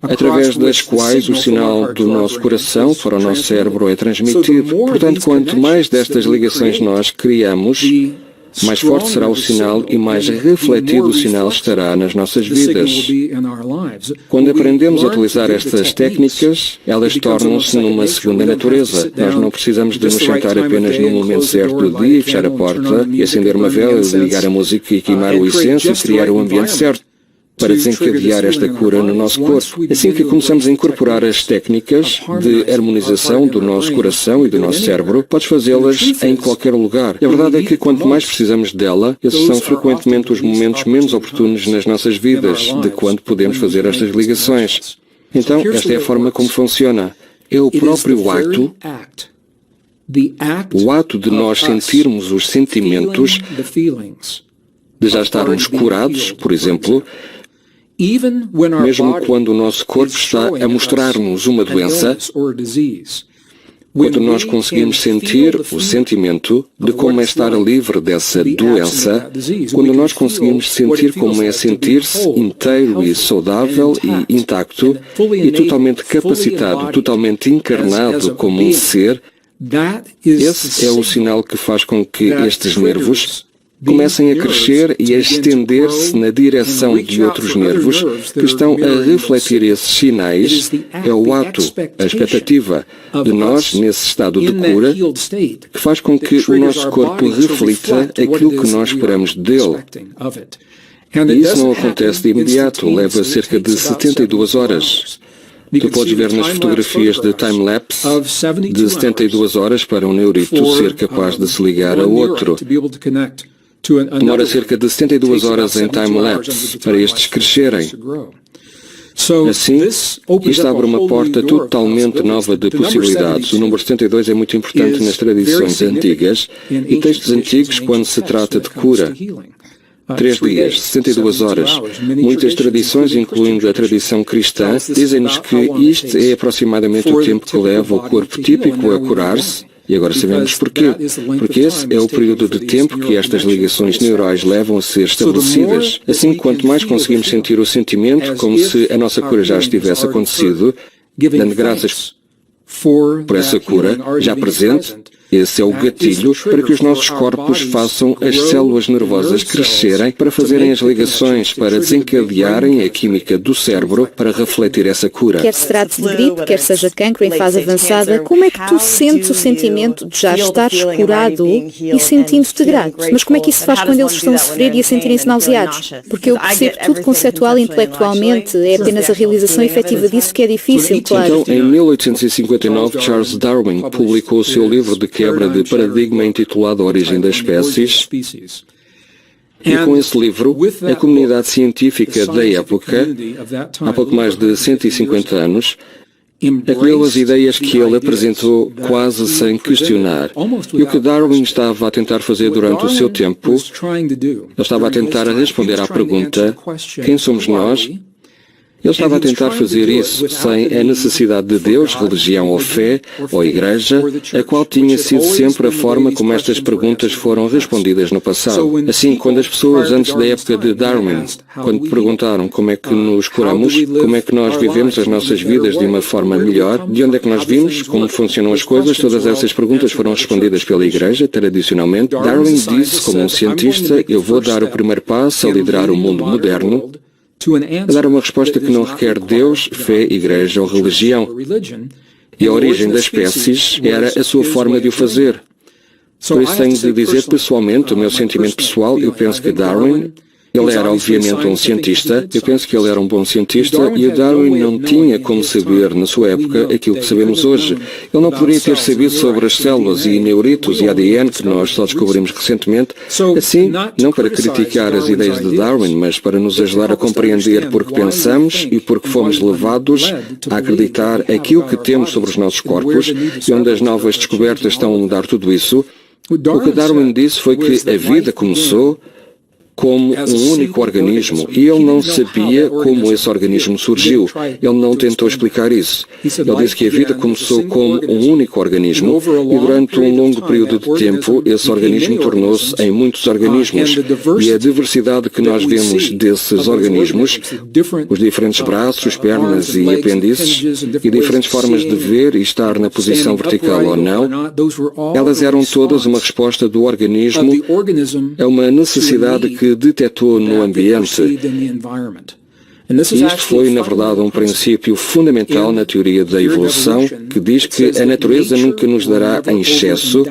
através das quais o sinal do nosso coração para o nosso cérebro é transmitido. Portanto, quanto mais destas ligações nós criamos, mais forte será o sinal e mais refletido o sinal estará nas nossas vidas. Quando aprendemos a utilizar estas técnicas, elas tornam-se numa segunda natureza. Nós não precisamos de nos sentar apenas no momento certo do dia e fechar a porta e acender uma vela, ligar a música e queimar o incenso e criar o ambiente certo. para desencadear esta cura no nosso corpo. Assim que começamos a incorporar as técnicas de harmonização do nosso coração e do nosso cérebro, podes fazê-las em qualquer lugar. E a verdade é que quanto mais precisamos dela, esses são frequentemente os momentos menos oportunos nas nossas vidas, de quando podemos fazer estas ligações. Então, esta é a forma como funciona. É o próprio ato, o ato de nós sentirmos os sentimentos, de já estarmos curados, por exemplo, mesmo quando o nosso corpo está a mostrar-nos uma doença, quando nós conseguimos sentir o sentimento de como é estar livre dessa doença, quando nós conseguimos sentir como é sentir-se inteiro e saudável e intacto e totalmente capacitado, totalmente encarnado como um ser, esse é o sinal que faz com que estes nervos comecem a crescer e a estender-se na direção de outros nervos que estão a refletir esses sinais. É o ato, a expectativa de nós, nesse estado de cura, que faz com que o nosso corpo reflita aquilo que nós esperamos dele. E isso não acontece de imediato, leva cerca de 72 horas. Tu podes ver nas fotografias de time-lapse de 72 horas para um neurito ser capaz de se ligar a outro. Demora cerca de 72 horas em time-lapse para estes crescerem. Assim, isto abre uma porta totalmente nova de possibilidades. O número 72 é muito importante nas tradições antigas e textos antigos quando se trata de cura. 3 dias, 72 horas. Muitas tradições, incluindo a tradição cristã, dizem-nos que isto é aproximadamente o tempo que leva o corpo típico a curar-se. E agora sabemos porquê. Porque esse é o período de tempo que estas ligações neurais levam a ser estabelecidas. Assim, quanto mais conseguimos sentir o sentimento, como se a nossa cura já tivesse acontecido, dando graças por essa cura já presente, esse é o gatilho para que os nossos corpos façam as células nervosas crescerem, para fazerem as ligações, para desencadearem a química do cérebro, para refletir essa cura. Quer se trate de gripe, quer seja cancro em fase avançada, como é que tu sentes o sentimento de já estares curado e sentindo-te grato? Mas como é que isso se faz quando eles estão a sofrer e a sentirem-se nauseados? Porque eu percebo tudo conceptual e intelectualmente, é apenas a realização efetiva disso que é difícil, claro. Então, em 1859, Charles Darwin publicou o seu livro de quebra de paradigma intitulado A Origem das Espécies, e com esse livro, a comunidade científica da época, há pouco mais de 150 anos, acolheu as ideias que ele apresentou quase sem questionar. E o que Darwin estava a tentar fazer durante o seu tempo, ele estava a tentar responder à pergunta: quem somos nós? Ele estava a tentar fazer isso sem a necessidade de Deus, religião ou fé, ou igreja, a qual tinha sido sempre a forma como estas perguntas foram respondidas no passado. Assim, quando as pessoas antes da época de Darwin, quando perguntaram como é que nos curamos, como é que nós vivemos as nossas vidas de uma forma melhor, de onde é que nós vimos, como funcionam as coisas, todas essas perguntas foram respondidas pela igreja, tradicionalmente. Darwin disse, como um cientista: eu vou dar o primeiro passo a liderar o mundo moderno, a dar uma resposta que não requer Deus, fé, igreja ou religião. E a origem das espécies era a sua forma de o fazer. Por isso tenho de dizer pessoalmente, o meu sentimento pessoal, eu penso que Darwin, ele era obviamente um cientista, eu penso que ele era um bom cientista, e o Darwin não tinha como saber, na sua época, aquilo que sabemos hoje. Ele não poderia ter sabido sobre as células e neuritos e ADN que nós só descobrimos recentemente. Assim, não para criticar as ideias de Darwin, mas para nos ajudar a compreender porque pensamos e porque fomos levados a acreditar aquilo que temos sobre os nossos corpos, e onde as novas descobertas estão a mudar tudo isso. O que Darwin disse foi que a vida começou como um único organismo, e ele não sabia como esse organismo surgiu. Ele não tentou explicar isso. Ele disse que a vida começou como um único organismo, e durante um longo período de tempo, esse organismo tornou-se em muitos organismos. E a diversidade que nós vemos desses organismos, os diferentes braços, pernas e apêndices, e diferentes formas de ver e estar na posição vertical ou não, elas eram todas uma resposta do organismo a uma necessidade que detectou no ambiente. E isto foi, na verdade, um princípio fundamental na teoria da evolução, que diz que a natureza nunca nos dará em excesso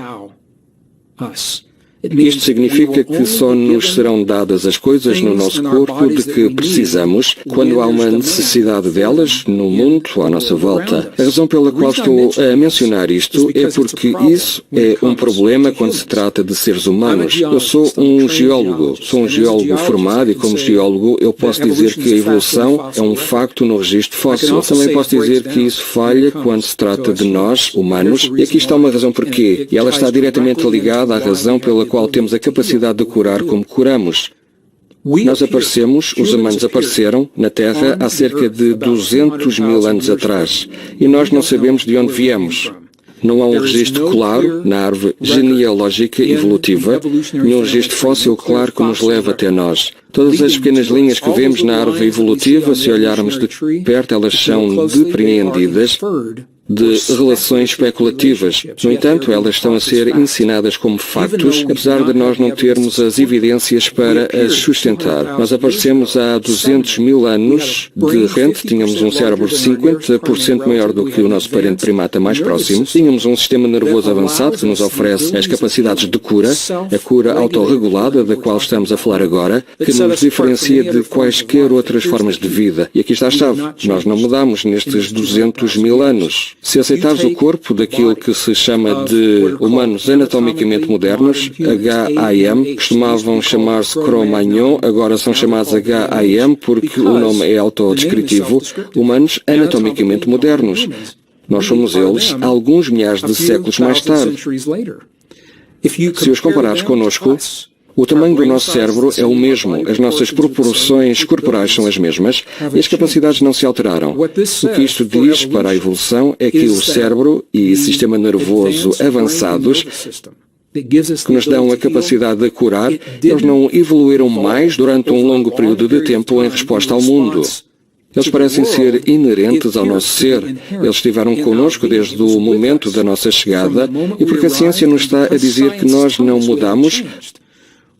Isto significa que só nos serão dadas as coisas no nosso corpo de que precisamos quando há uma necessidade delas no mundo à nossa volta. A razão pela qual estou a mencionar isto é porque isso é um problema quando se trata de seres humanos. Eu sou um geólogo formado e como geólogo eu posso dizer que a evolução é um facto no registro fóssil. Também posso dizer que isso falha quando se trata de nós, humanos, e aqui está uma razão porquê, e ela está diretamente ligada à razão pela qual temos a capacidade de curar como curamos. Nós aparecemos, os humanos apareceram, na Terra há cerca de 200 mil anos atrás, e nós não sabemos de onde viemos. Não há um registro claro na árvore genealógica evolutiva, nenhum registro fóssil claro que nos leva até nós. Todas as pequenas linhas que vemos na árvore evolutiva, se olharmos de perto, elas são depreendidas de relações especulativas. No entanto, elas estão a ser ensinadas como factos, apesar de nós não termos as evidências para as sustentar. Nós aparecemos há 200 mil anos, de repente tínhamos um cérebro 50% maior do que o nosso parente primata mais próximo, tínhamos um sistema nervoso avançado que nos oferece as capacidades de cura, a cura autorregulada da qual estamos a falar agora, que nos diferencia de quaisquer outras formas de vida. E aqui está a chave. Nós não mudamos nestes 200 mil anos. Se aceitares o corpo daquilo que se chama de humanos anatomicamente modernos, HAM, costumavam chamar-se Cro-Magnon, agora são chamados HAM porque o nome é autodescritivo, humanos anatomicamente modernos. Nós somos eles alguns milhares de séculos mais tarde. Se os comparares connosco, o tamanho do nosso cérebro é o mesmo, as nossas proporções corporais são as mesmas e as capacidades não se alteraram. O que isto diz para a evolução é que o cérebro e sistema nervoso avançados que nos dão a capacidade de curar, eles não evoluíram mais durante um longo período de tempo em resposta ao mundo. Eles parecem ser inerentes ao nosso ser. Eles estiveram conosco desde o momento da nossa chegada e porque a ciência nos está a dizer que nós não mudamos,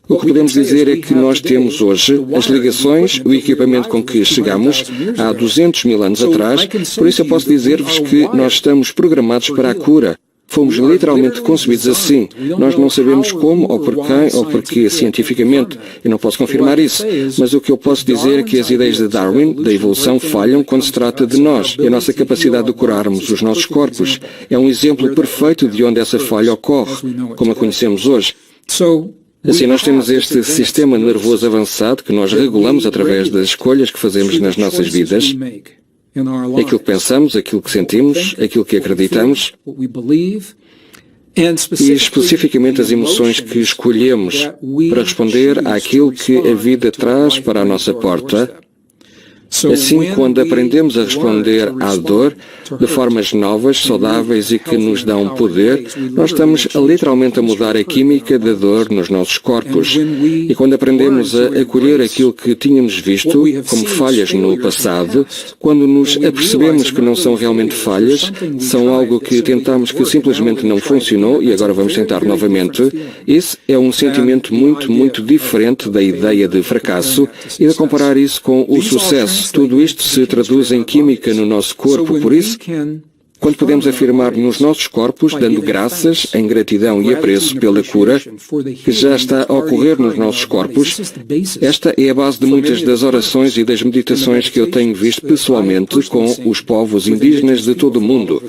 o que podemos dizer é que nós temos hoje as ligações, o equipamento com que chegamos há 200 mil anos atrás, por isso eu posso dizer-vos que nós estamos programados para a cura. Fomos literalmente concebidos assim. Nós não sabemos como, ou por quem, ou porquê cientificamente. Eu não posso confirmar isso. Mas o que eu posso dizer é que as ideias de Darwin, da evolução, falham quando se trata de nós. E a nossa capacidade de curarmos os nossos corpos é um exemplo perfeito de onde essa falha ocorre, como a conhecemos hoje. Assim, nós temos este sistema nervoso avançado que nós regulamos através das escolhas que fazemos nas nossas vidas. Aquilo que pensamos, aquilo que sentimos, aquilo que acreditamos e especificamente as emoções que escolhemos para responder àquilo que a vida traz para a nossa porta. Assim, quando aprendemos a responder à dor de formas novas, saudáveis e que nos dão poder, nós estamos literalmente a mudar a química da dor nos nossos corpos. E quando aprendemos a acolher aquilo que tínhamos visto como falhas no passado, quando nos apercebemos que não são realmente falhas, são algo que tentamos que simplesmente não funcionou e agora vamos tentar novamente, esse é um sentimento muito, muito diferente da ideia de fracasso e de comparar isso com o sucesso. Tudo isto se traduz em química no nosso corpo, por isso, quando podemos afirmar nos nossos corpos, dando graças, em gratidão e apreço pela cura que já está a ocorrer nos nossos corpos, esta é a base de muitas das orações e das meditações que eu tenho visto pessoalmente com os povos indígenas de todo o mundo.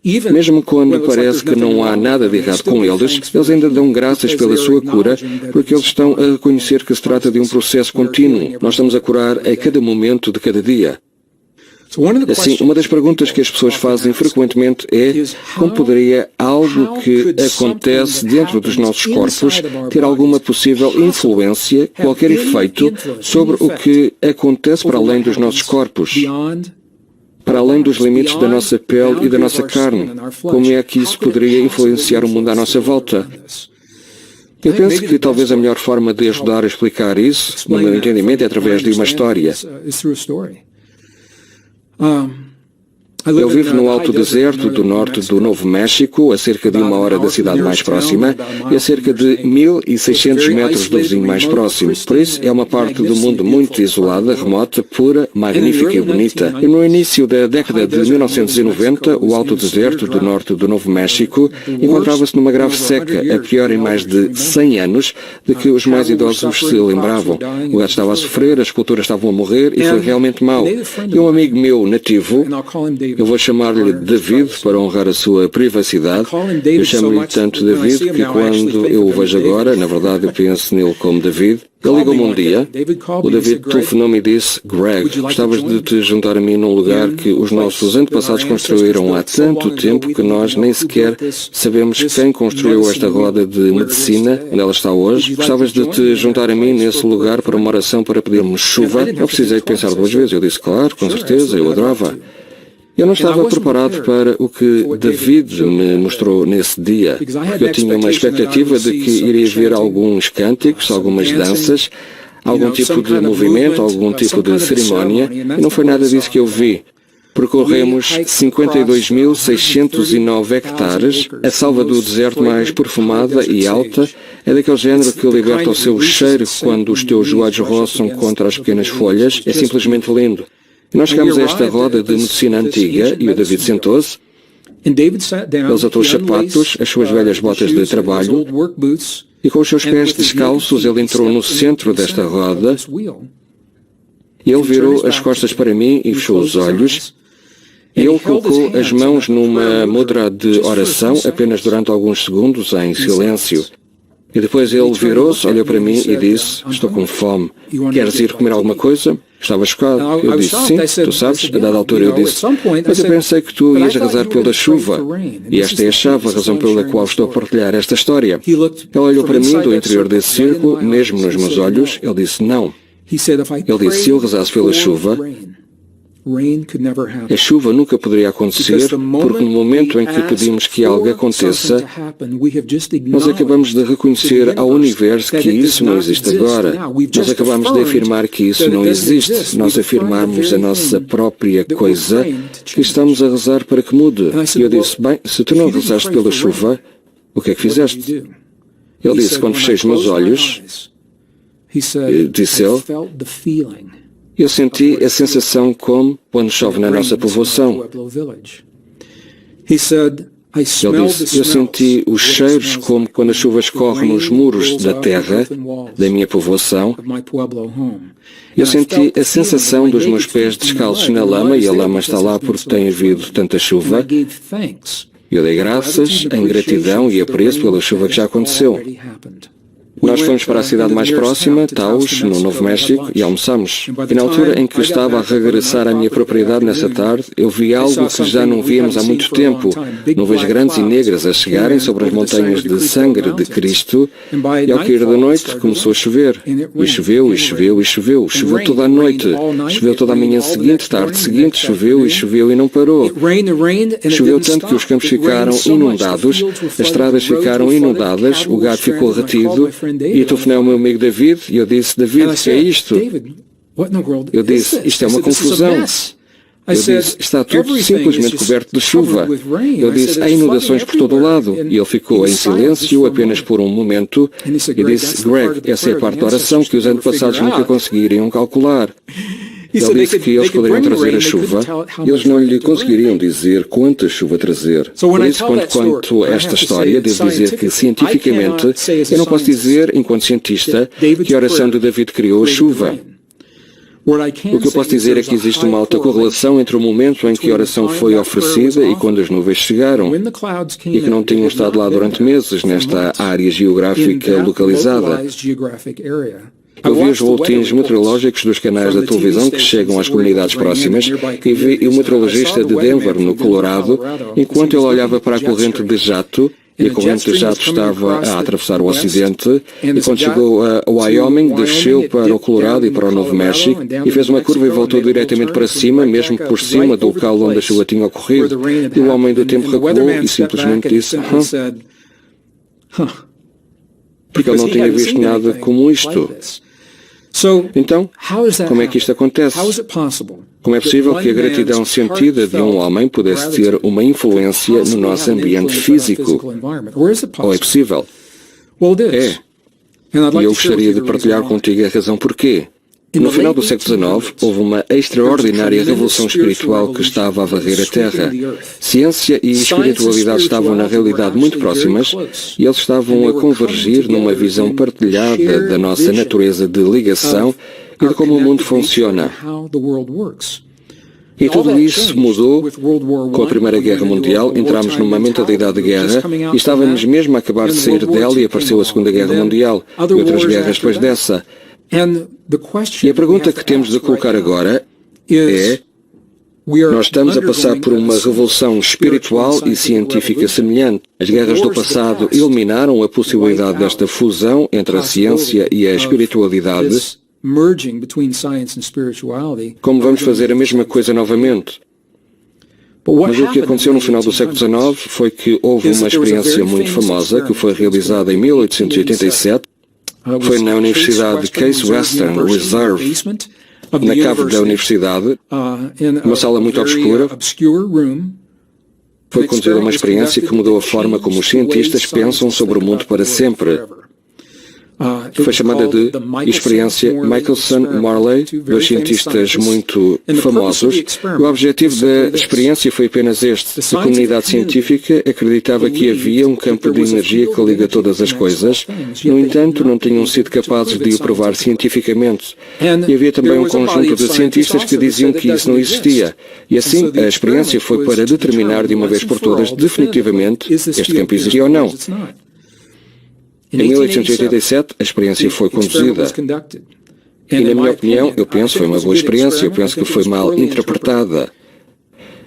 Mesmo quando parece que não há nada de errado com eles, eles ainda dão graças pela sua cura, porque eles estão a reconhecer que se trata de um processo contínuo. Nós estamos a curar a cada momento de cada dia. Assim, uma das perguntas que as pessoas fazem frequentemente é como poderia algo que acontece dentro dos nossos corpos ter alguma possível influência, qualquer efeito, sobre o que acontece para além dos nossos corpos? Para além dos limites da nossa pele e da nossa carne, como é que isso poderia influenciar o mundo à nossa volta? Eu penso que talvez a melhor forma de ajudar a explicar isso, no meu entendimento, é através de uma história. Eu vivo no alto deserto do norte do Novo México, a cerca de 1 hora da cidade mais próxima e a cerca de 1.600 metros do vizinho mais próximo. Por isso, é uma parte do mundo muito isolada, remota, pura, magnífica e bonita. E no início da década de 1990, o alto deserto do norte do Novo México encontrava-se numa grave seca, a pior em mais de 100 anos, de que os mais idosos se lembravam. O gado estava a sofrer, as culturas estavam a morrer e foi realmente mau. E um amigo meu nativo, eu vou chamar-lhe David para honrar a sua privacidade. Eu chamo-lhe tanto David que quando eu o vejo agora, na verdade eu penso nele como David. Ele ligou-me um dia, o David telefonou-me e disse: Greg, gostavas de te juntar a mim num lugar que os nossos antepassados construíram há tanto tempo que nós nem sequer sabemos quem construiu esta roda de medicina onde ela está hoje. Gostavas de te juntar a mim nesse lugar para uma oração para pedirmos chuva? Eu precisei de pensar 2 vezes. Eu disse: claro, com certeza, eu adorava. Eu não estava preparado para o que David me mostrou nesse dia. Eu tinha uma expectativa de que iria ver alguns cânticos, algumas danças, algum tipo de movimento, algum tipo de cerimónia, e não foi nada disso que eu vi. Percorremos 52.609 hectares, a salva do deserto mais perfumada e alta é daquele género que liberta o seu cheiro quando os teus joelhos roçam contra as pequenas folhas. É simplesmente lindo. Nós chegamos a esta roda de medicina antiga e o David sentou-se. Ele atou os sapatos, as suas velhas botas de trabalho, e com os seus pés descalços ele entrou no centro desta roda. E ele virou as costas para mim e fechou os olhos. E ele colocou as mãos numa mudra de oração apenas durante alguns segundos em silêncio. E depois ele virou-se, olhou para mim e disse: estou com fome. Queres ir comer alguma coisa? Estava chocado. Eu disse: sim, tu sabes. A dada altura eu disse: mas eu pensei que tu ias rezar pela chuva. E esta é a chave, a razão pela qual estou a partilhar esta história. Ele olhou para mim do interior desse círculo, mesmo nos meus olhos. Ele disse: não. Ele disse: se eu rezasse pela chuva, a chuva nunca poderia acontecer, porque no momento em que pedimos que algo aconteça, nós acabamos de reconhecer ao universo que isso não existe agora. Nós acabamos de afirmar que isso não existe. Nós afirmamos a nossa própria coisa que estamos a rezar para que mude. E eu disse: bem, se tu não rezaste pela chuva, o que é que fizeste? Ele disse: quando fechei os meus olhos, disse ele, eu senti a sensação como quando chove na nossa povoação. Ele disse: eu senti os cheiros como quando a chuva escorre nos muros da terra da minha povoação. Eu senti a sensação dos meus pés descalços na lama, e a lama está lá porque tem havido tanta chuva. Eu dei graças, em gratidão e apreço pela chuva que já aconteceu. Nós fomos para a cidade mais próxima, Taos, no Novo México, e almoçamos. E na altura em que estava a regressar à minha propriedade nessa tarde, eu vi algo que já não víamos há muito tempo. Nuvens grandes e negras a chegarem sobre as montanhas de sangue de Cristo, e ao cair da noite começou a chover. E choveu, e choveu, e choveu. Choveu toda a noite. Choveu toda a manhã seguinte, tarde seguinte, choveu e não parou. Choveu tanto que os campos ficaram inundados, as estradas ficaram inundadas, o gado ficou retido. E telefonei ao meu amigo David e eu disse: David, o que é isto? Eu disse: isto é uma confusão. Eu disse: está tudo simplesmente coberto de chuva. Eu disse: há inundações por todo o lado. E ele ficou em silêncio apenas por um momento e disse: Greg, essa é a parte da oração que os antepassados nunca conseguiriam calcular. Ele disse que eles poderiam trazer a chuva e eles não lhe conseguiriam dizer quanta chuva trazer. Por isso, quanto a esta história, devo dizer que, cientificamente, eu não posso dizer, enquanto cientista, que a oração de David criou a chuva. O que eu posso dizer é que existe uma alta correlação entre o momento em que a oração foi oferecida e quando as nuvens chegaram, e que não tinham estado lá durante meses nesta área geográfica localizada. Eu vi os boletins meteorológicos dos canais da televisão que chegam às comunidades próximas e vi o meteorologista de Denver, no Colorado, enquanto ele olhava para a corrente de jato, e a corrente de jato estava a atravessar o Ocidente, e quando chegou a Wyoming, desceu para o Colorado e para o Novo México, e fez uma curva e voltou diretamente para cima, mesmo por cima do local onde a chuva tinha ocorrido. E o homem do tempo recuou e simplesmente disse: porque ele não tinha visto nada como isto. Então, como é que isto acontece? Como é possível que a gratidão sentida de um homem pudesse ter uma influência no nosso ambiente físico? Ou é possível? É. E eu gostaria de partilhar contigo a razão porquê. No final do século XIX, houve uma extraordinária revolução espiritual que estava a varrer a Terra. Ciência e espiritualidade estavam na realidade muito próximas e eles estavam a convergir numa visão partilhada da nossa natureza de ligação e de como o mundo funciona. E tudo isso mudou com a Primeira Guerra Mundial. Entramos numa mentalidade de guerra e estávamos mesmo a acabar de sair dela e apareceu a Segunda Guerra Mundial e outras guerras depois dessa. E a pergunta que temos de colocar agora é: nós estamos a passar por uma revolução espiritual e científica semelhante. As guerras do passado eliminaram a possibilidade desta fusão entre a ciência e a espiritualidade. Como vamos fazer a mesma coisa novamente? Mas o que aconteceu no final do século XIX foi que houve uma experiência muito famosa que foi realizada em 1887. Foi na Universidade de Case Western Reserve, na cave da universidade, uma sala muito obscura. Foi conduzida uma experiência que mudou a forma como os cientistas pensam sobre o mundo para sempre. Foi chamada de Experiência Michelson-Morley, dois cientistas muito famosos. O objetivo da experiência foi apenas este. A comunidade científica acreditava que havia um campo de energia que liga todas as coisas. No entanto, não tinham sido capazes de o provar cientificamente. E havia também um conjunto de cientistas que diziam que isso não existia. E assim, a experiência foi para determinar de uma vez por todas, definitivamente, este campo existia ou não. Em 1887, a experiência foi conduzida. E, na minha opinião, eu penso que foi uma boa experiência, eu penso que foi mal interpretada.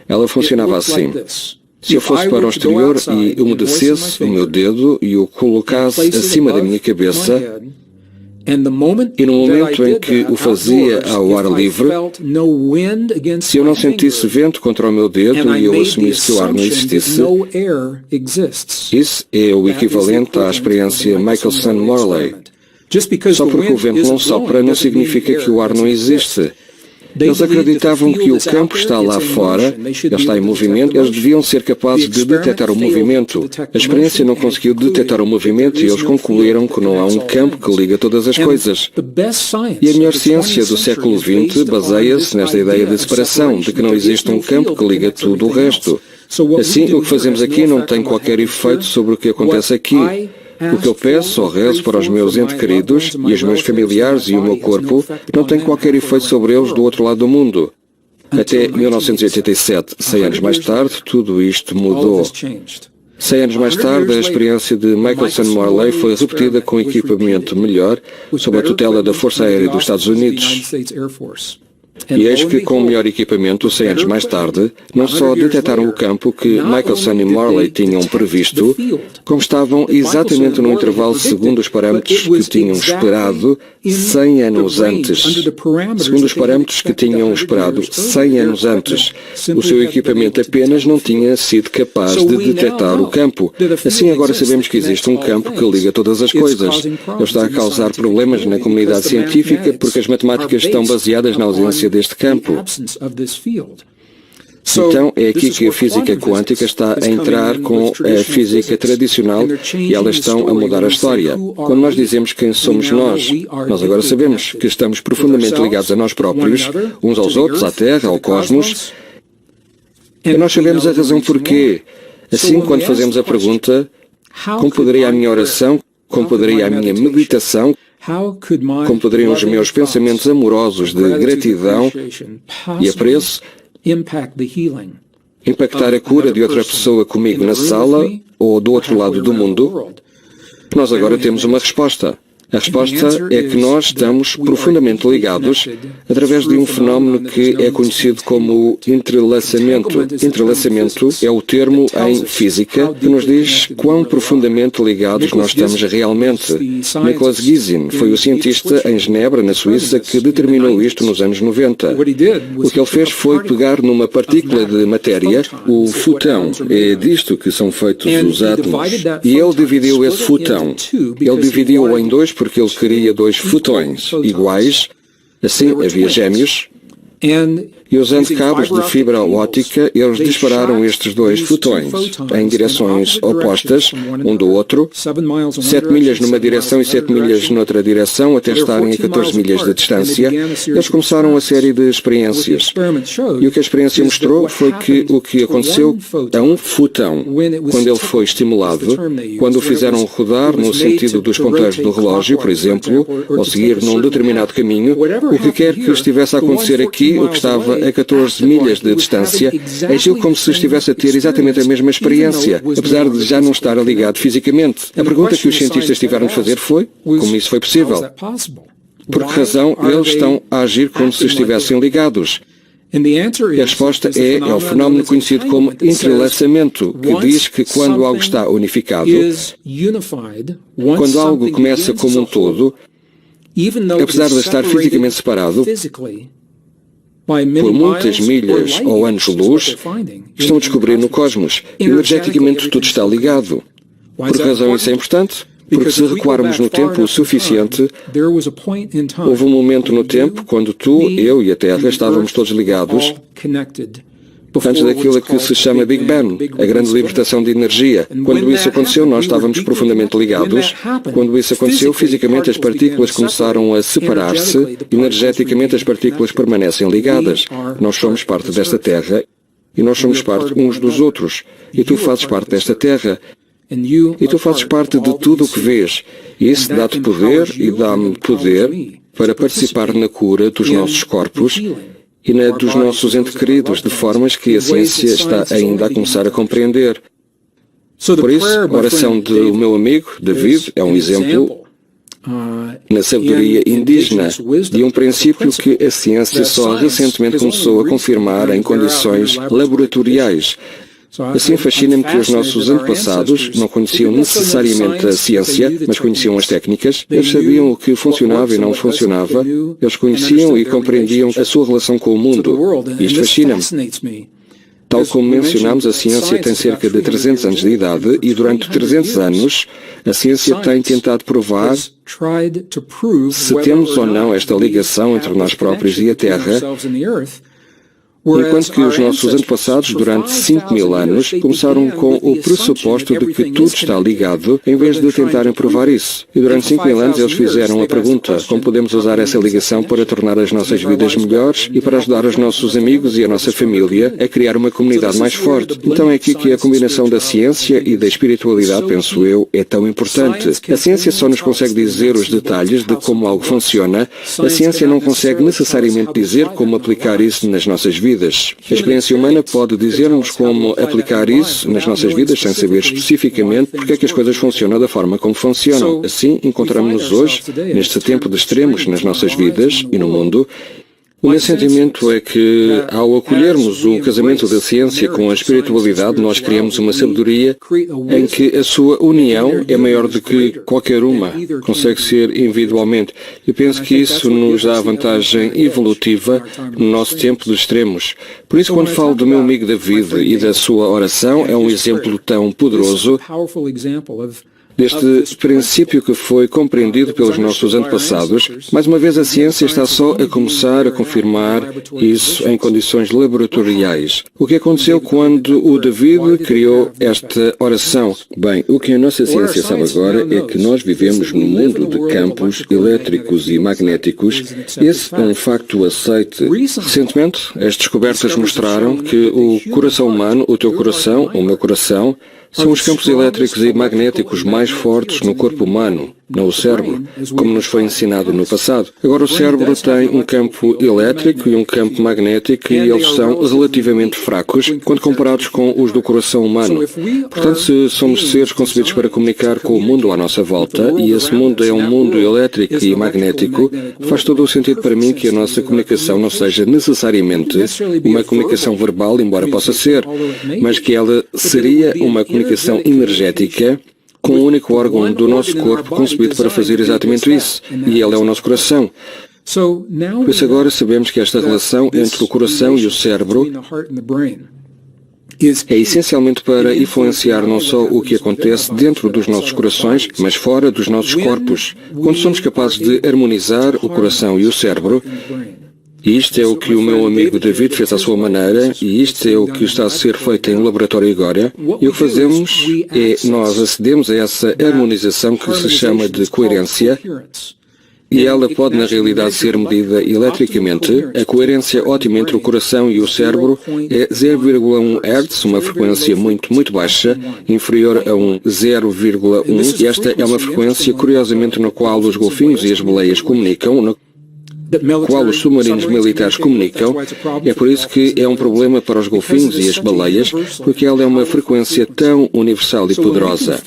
Ela funcionava assim. Se eu fosse para o exterior e umedecesse o meu dedo e o colocasse acima da minha cabeça, e no momento em que o fazia ao ar livre, se eu não sentisse vento contra o meu dedo e eu assumisse que o ar não existisse, isso é o equivalente à experiência Michelson-Morley. Só porque o vento não sopra não significa que o ar não existe. Eles acreditavam que o campo está lá fora, ele está em movimento, eles deviam ser capazes de detectar o movimento. A experiência não conseguiu detectar o movimento e eles concluíram que não há um campo que liga todas as coisas. E a melhor ciência do século XX baseia-se nesta ideia de separação, de que não existe um campo que liga tudo o resto. Assim, o que fazemos aqui não tem qualquer efeito sobre o que acontece aqui. O que eu peço ou rezo para os meus entes queridos e os meus familiares e o meu corpo não tem qualquer efeito sobre eles do outro lado do mundo. Até 1987, 100 anos mais tarde, tudo isto mudou. 100 anos mais tarde, a experiência de Michelson-Morley foi repetida com equipamento melhor sob a tutela da Força Aérea dos Estados Unidos. E eis que, com o melhor equipamento, 100 anos mais tarde, não só detectaram o campo que Michelson e Morley tinham previsto, como estavam exatamente no intervalo segundo os parâmetros que tinham esperado 100 anos antes. Segundo os parâmetros que tinham esperado 100 anos antes. O seu equipamento apenas não tinha sido capaz de detectar o campo. Assim, agora sabemos que existe um campo que liga todas as coisas. Ele está a causar problemas na comunidade científica porque as matemáticas estão baseadas na ausência deste campo. Então, é aqui que a física quântica está a entrar com a física tradicional e elas estão a mudar a história. Quando nós dizemos quem somos nós agora sabemos que estamos profundamente ligados a nós próprios, uns aos outros, à Terra, ao cosmos, e nós sabemos a razão porquê. Assim, quando fazemos a pergunta, como poderia a minha oração, como poderia a minha meditação, como poderiam os meus pensamentos amorosos de gratidão e apreço impactar a cura de outra pessoa comigo na sala ou do outro lado do mundo? Nós agora temos uma resposta. A resposta é que nós estamos profundamente ligados através de um fenómeno que é conhecido como entrelaçamento. Entrelaçamento é o termo em física que nos diz quão profundamente ligados nós estamos realmente. Nicholas Gisin foi o cientista em Genebra, na Suíça, que determinou isto nos anos 90. O que ele fez foi pegar numa partícula de matéria, o fotão, é disto que são feitos os átomos, e ele dividiu esse fotão. Ele dividiu-o em dois porque ele queria 2 fotões iguais, assim havia gêmeos, e usando cabos de fibra óptica, eles dispararam estes 2 fotões em direções opostas, um do outro, 7 milhas numa direção e 7 milhas noutra direção, até estarem a 14 milhas de distância. Eles começaram uma série de experiências. E o que a experiência mostrou foi que o que aconteceu a um fotão, quando ele foi estimulado, quando o fizeram rodar no sentido dos ponteiros do relógio, por exemplo, ou seguir num determinado caminho, o que quer que estivesse a acontecer aqui, o que estava a 14 milhas de distância, agiu como se estivesse a ter exatamente a mesma experiência, apesar de já não estar ligado fisicamente. A pergunta que os cientistas tiveram de fazer foi, como isso foi possível? Por que razão eles estão a agir como se estivessem ligados? E a resposta é o fenómeno conhecido como entrelaçamento, que diz que quando algo está unificado, quando algo começa como um todo, apesar de estar fisicamente separado, por muitas milhas ou anos-luz, estão a descobrir no cosmos. Energeticamente tudo está ligado. Por que razão isso é importante? Porque se recuarmos no tempo o suficiente, houve um momento no tempo quando tu, eu e a Terra estávamos todos ligados, antes daquilo que se chama Big Bang, a grande libertação de energia. Quando isso aconteceu, nós estávamos profundamente ligados. Quando isso aconteceu, fisicamente as partículas começaram a separar-se, energeticamente as partículas permanecem ligadas. Nós somos parte desta Terra e nós somos parte uns dos outros. E tu fazes parte desta Terra. E tu fazes parte de tudo o que vês. E isso dá-te poder e dá-me poder para participar na cura dos nossos corpos e na dos nossos entes queridos, de formas que a ciência está ainda a começar a compreender. Por isso, a oração do meu amigo, David, é um exemplo na sabedoria indígena de um princípio que a ciência só recentemente começou a confirmar em condições laboratoriais. Assim, fascina-me que os nossos antepassados não conheciam necessariamente a ciência, mas conheciam as técnicas. Eles sabiam o que funcionava e não funcionava. Eles conheciam e compreendiam a sua relação com o mundo. Isto fascina-me. Tal como mencionámos, a ciência tem cerca de 300 anos de idade e durante 300 anos a ciência tem tentado provar se temos ou não esta ligação entre nós próprios e a Terra, enquanto que os nossos antepassados, durante 5.000 anos, começaram com o pressuposto de que tudo está ligado, em vez de tentarem provar isso. E durante 5.000 anos eles fizeram a pergunta, como podemos usar essa ligação para tornar as nossas vidas melhores e para ajudar os nossos amigos e a nossa família a criar uma comunidade mais forte. Então é aqui que a combinação da ciência e da espiritualidade, penso eu, é tão importante. A ciência só nos consegue dizer os detalhes de como algo funciona. A ciência não consegue necessariamente dizer como aplicar isso nas nossas vidas. A experiência humana pode dizer-nos como aplicar isso nas nossas vidas sem saber especificamente porque é que as coisas funcionam da forma como funcionam. Assim, encontramos-nos hoje, neste tempo de extremos nas nossas vidas e no mundo. O meu sentimento é que, ao acolhermos o casamento da ciência com a espiritualidade, nós criamos uma sabedoria em que a sua união é maior do que qualquer uma consegue ser individualmente. Eu penso que isso nos dá vantagem evolutiva no nosso tempo de extremos. Por isso, quando falo do meu amigo David e da sua oração, é um exemplo tão poderoso deste princípio que foi compreendido pelos nossos antepassados. Mais uma vez, a ciência está só a começar a confirmar isso em condições laboratoriais. O que aconteceu quando o David criou esta oração? Bem, o que a nossa ciência sabe agora é que nós vivemos num mundo de campos elétricos e magnéticos. Esse é um facto aceite. Recentemente, as descobertas mostraram que o coração humano, o teu coração, o meu coração, são os campos elétricos e magnéticos mais fortes no corpo humano, não o cérebro, como nos foi ensinado no passado. Agora o cérebro tem um campo elétrico e um campo magnético e eles são relativamente fracos quando comparados com os do coração humano. Portanto, se somos seres concebidos para comunicar com o mundo à nossa volta e esse mundo é um mundo elétrico e magnético, faz todo o sentido para mim que a nossa comunicação não seja necessariamente uma comunicação verbal, embora possa ser, mas que ela seria uma comunicação energética com o único órgão do nosso corpo concebido para fazer exatamente isso, e ele é o nosso coração. Por isso agora sabemos que esta relação entre o coração e o cérebro é essencialmente para influenciar não só o que acontece dentro dos nossos corações, mas fora dos nossos corpos. Quando somos capazes de harmonizar o coração e o cérebro, e isto é o que o meu amigo David fez à sua maneira, e isto é o que está a ser feito em laboratório agora, e o que fazemos é nós acedemos a essa harmonização que se chama de coerência, e ela pode, na realidade, ser medida eletricamente. A coerência ótima entre o coração e o cérebro é 0,1 Hz, uma frequência muito baixa, inferior a um 0,1, e esta é uma frequência, curiosamente, na qual os golfinhos e as baleias comunicam, na qual os submarinos militares comunicam. É por isso que é um problema para os golfinhos e as baleias, porque ela é uma frequência tão universal e poderosa.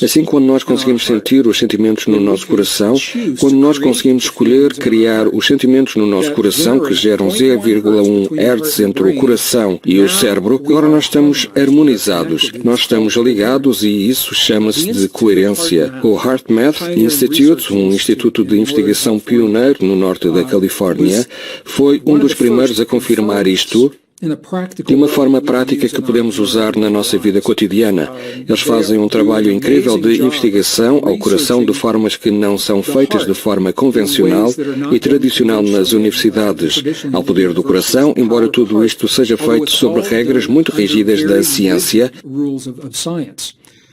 Assim, quando nós conseguimos sentir os sentimentos no nosso coração, quando nós conseguimos escolher criar os sentimentos no nosso coração, que geram 0,1 Hz entre o coração e o cérebro, agora nós estamos harmonizados, nós estamos ligados, e isso chama-se de coerência. O HeartMath Institute, um instituto de investigação pioneiro no norte da Califórnia, foi um dos primeiros a confirmar isto de uma forma prática que podemos usar na nossa vida cotidiana. Eles fazem um trabalho incrível de investigação ao coração de formas que não são feitas de forma convencional e tradicional nas universidades, ao poder do coração, embora tudo isto seja feito sobre regras muito rígidas da ciência.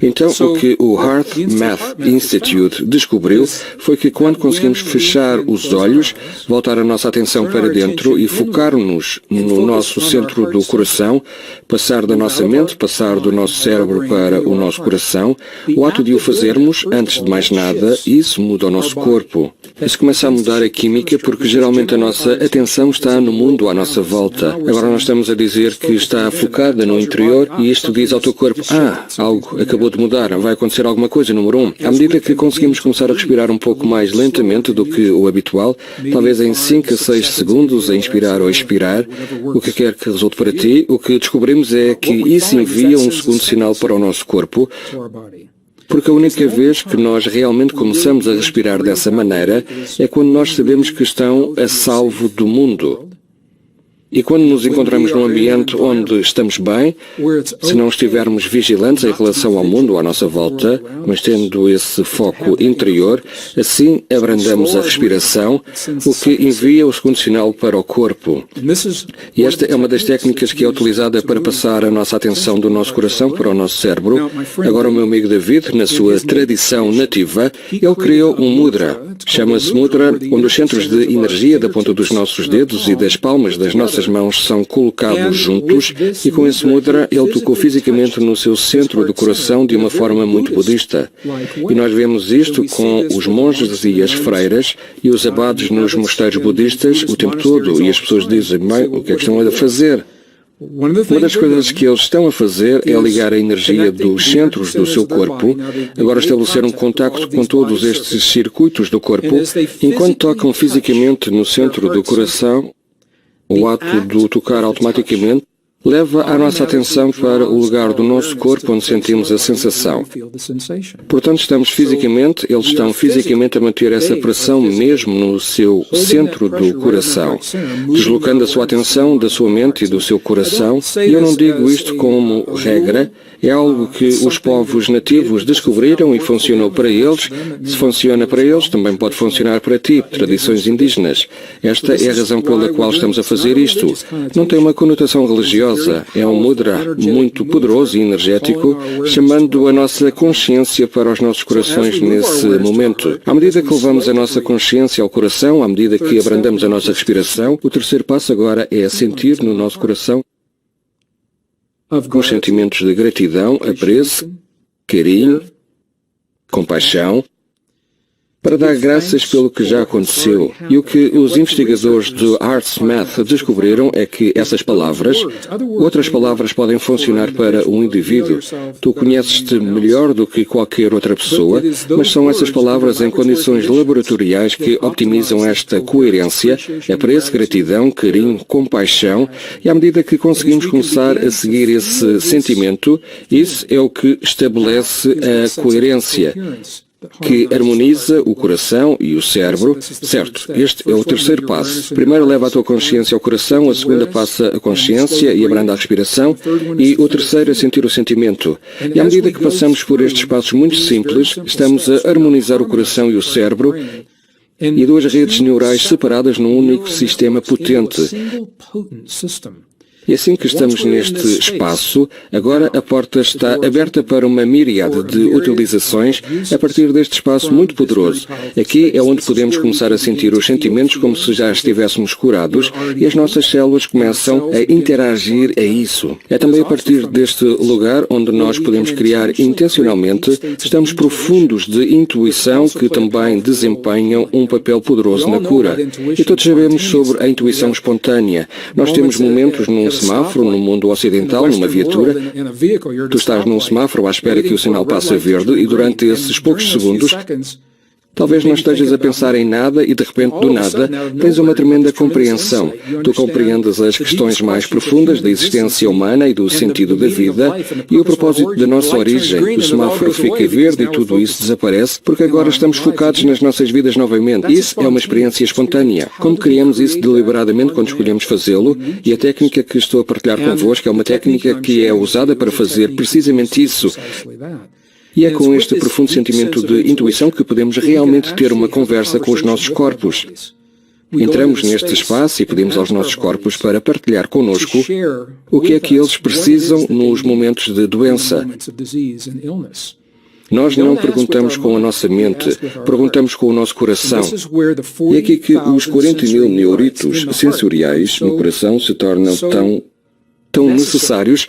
Então, o que o HeartMath Institute descobriu foi que quando conseguimos fechar os olhos, voltar a nossa atenção para dentro e focar-nos no nosso centro do coração, passar da nossa mente, passar do nosso cérebro para o nosso coração, o ato de o fazermos, antes de mais nada, isso muda o nosso corpo. Isso começa a mudar a química porque geralmente a nossa atenção está no mundo à nossa volta. Agora nós estamos a dizer que está focada no interior e isto diz ao teu corpo, algo acabou de mudar, vai acontecer alguma coisa, número 1. À medida que conseguimos começar a respirar um pouco mais lentamente do que o habitual, talvez em 5 a 6 segundos a inspirar ou expirar, o que quer que resulte para ti, o que descobrimos é que isso envia um segundo sinal para o nosso corpo, porque a única vez que nós realmente começamos a respirar dessa maneira é quando nós sabemos que estão a salvo do mundo. E quando nos encontramos num ambiente onde estamos bem, se não estivermos vigilantes em relação ao mundo à nossa volta, mas tendo esse foco interior, assim abrandamos a respiração, o que envia o segundo sinal para o corpo. E esta é uma das técnicas que é utilizada para passar a nossa atenção do nosso coração para o nosso cérebro. Agora o meu amigo David, na sua tradição nativa, ele criou um mudra. Chama-se mudra, onde os centros de energia da ponta dos nossos dedos e das palmas das nossas mãos são colocados juntos, e com esse mudra ele tocou fisicamente no seu centro do coração de uma forma muito budista. E nós vemos isto com os monges e as freiras e os abades nos mosteiros budistas o tempo todo, e as pessoas dizem, bem, o que é que estão a fazer? Uma das coisas que eles estão a fazer é ligar a energia dos centros do seu corpo, agora estabelecer um contacto com todos estes circuitos do corpo, enquanto tocam fisicamente no centro do coração. O ato de tocar automaticamente leva a nossa atenção para o lugar do nosso corpo onde sentimos a sensação. Portanto, eles estão fisicamente a manter essa pressão mesmo no seu centro do coração, deslocando a sua atenção da sua mente e do seu coração. E eu não digo isto como regra, é algo que os povos nativos descobriram e funcionou para eles. Se funciona para eles, também pode funcionar para ti, tradições indígenas. Esta é a razão pela qual estamos a fazer isto. Não tem uma conotação religiosa. É um mudra muito poderoso e energético, chamando a nossa consciência para os nossos corações nesse momento. À medida que levamos a nossa consciência ao coração, à medida que abrandamos a nossa respiração, o terceiro passo agora é sentir no nosso coração os sentimentos de gratidão, apreço, carinho, compaixão, para dar graças pelo que já aconteceu. E o que os investigadores do HeartMath descobriram é que essas palavras, outras palavras podem funcionar para um indivíduo. Tu conheces-te melhor do que qualquer outra pessoa, mas são essas palavras em condições laboratoriais que optimizam esta coerência, apreço, gratidão, carinho, compaixão, e à medida que conseguimos começar a seguir esse sentimento, isso é o que estabelece a coerência. que harmoniza o coração e o cérebro. Certo, este é o terceiro passo. Primeiro leva a tua consciência ao coração, a segunda passa a consciência e abranda a respiração, e o terceiro a sentir o sentimento. E à medida que passamos por estes passos muito simples, estamos a harmonizar o coração e o cérebro, e duas redes neurais separadas num único sistema potente. E assim que estamos neste espaço, agora a porta está aberta para uma miríade de utilizações a partir deste espaço muito poderoso. Aqui é onde podemos começar a sentir os sentimentos como se já estivéssemos curados e as nossas células começam a interagir a isso. É também a partir deste lugar onde nós podemos criar intencionalmente, estamos profundos de intuição que também desempenham um papel poderoso na cura. E todos sabemos sobre a intuição espontânea. Nós temos momentos num semáforo, no mundo ocidental, numa viatura. Tu estás num semáforo à espera que o sinal passe a verde e durante esses poucos segundos talvez não estejas a pensar em nada e de repente, do nada, tens uma tremenda compreensão. Tu compreendes as questões mais profundas da existência humana e do sentido da vida e o propósito da nossa origem. O semáforo fica verde e tudo isso desaparece porque agora estamos focados nas nossas vidas novamente. Isso é uma experiência espontânea. Como criamos isso deliberadamente quando escolhemos fazê-lo, e a técnica que estou a partilhar convosco é uma técnica que é usada para fazer precisamente isso. E é com este profundo sentimento de intuição que podemos realmente ter uma conversa com os nossos corpos. Entramos neste espaço e pedimos aos nossos corpos para partilhar connosco o que é que eles precisam nos momentos de doença. Nós não perguntamos com a nossa mente, perguntamos com o nosso coração. E é aqui que os 40.000 neuritos sensoriais no coração se tornam tão necessários,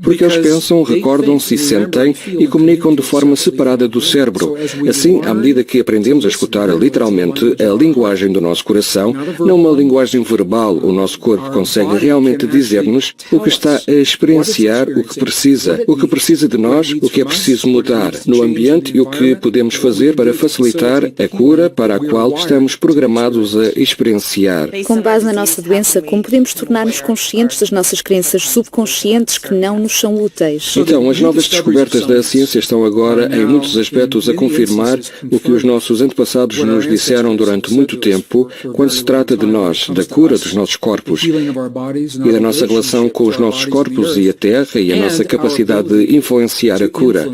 porque eles pensam, recordam-se e sentem e comunicam de forma separada do cérebro. Assim, à medida que aprendemos a escutar literalmente a linguagem do nosso coração, não uma linguagem verbal, o nosso corpo consegue realmente dizer-nos o que está a experienciar, o que precisa de nós, o que é preciso mudar no ambiente e o que podemos fazer para facilitar a cura para a qual estamos programados a experienciar. Com base na nossa doença, como podemos tornar-nos conscientes das nossas crenças subconscientes que não nos são úteis? Então, as novas descobertas da ciência estão agora, em muitos aspectos, a confirmar o que os nossos antepassados nos disseram durante muito tempo quando se trata de nós, da cura dos nossos corpos e da nossa relação com os nossos corpos e a Terra e a nossa capacidade de influenciar a cura.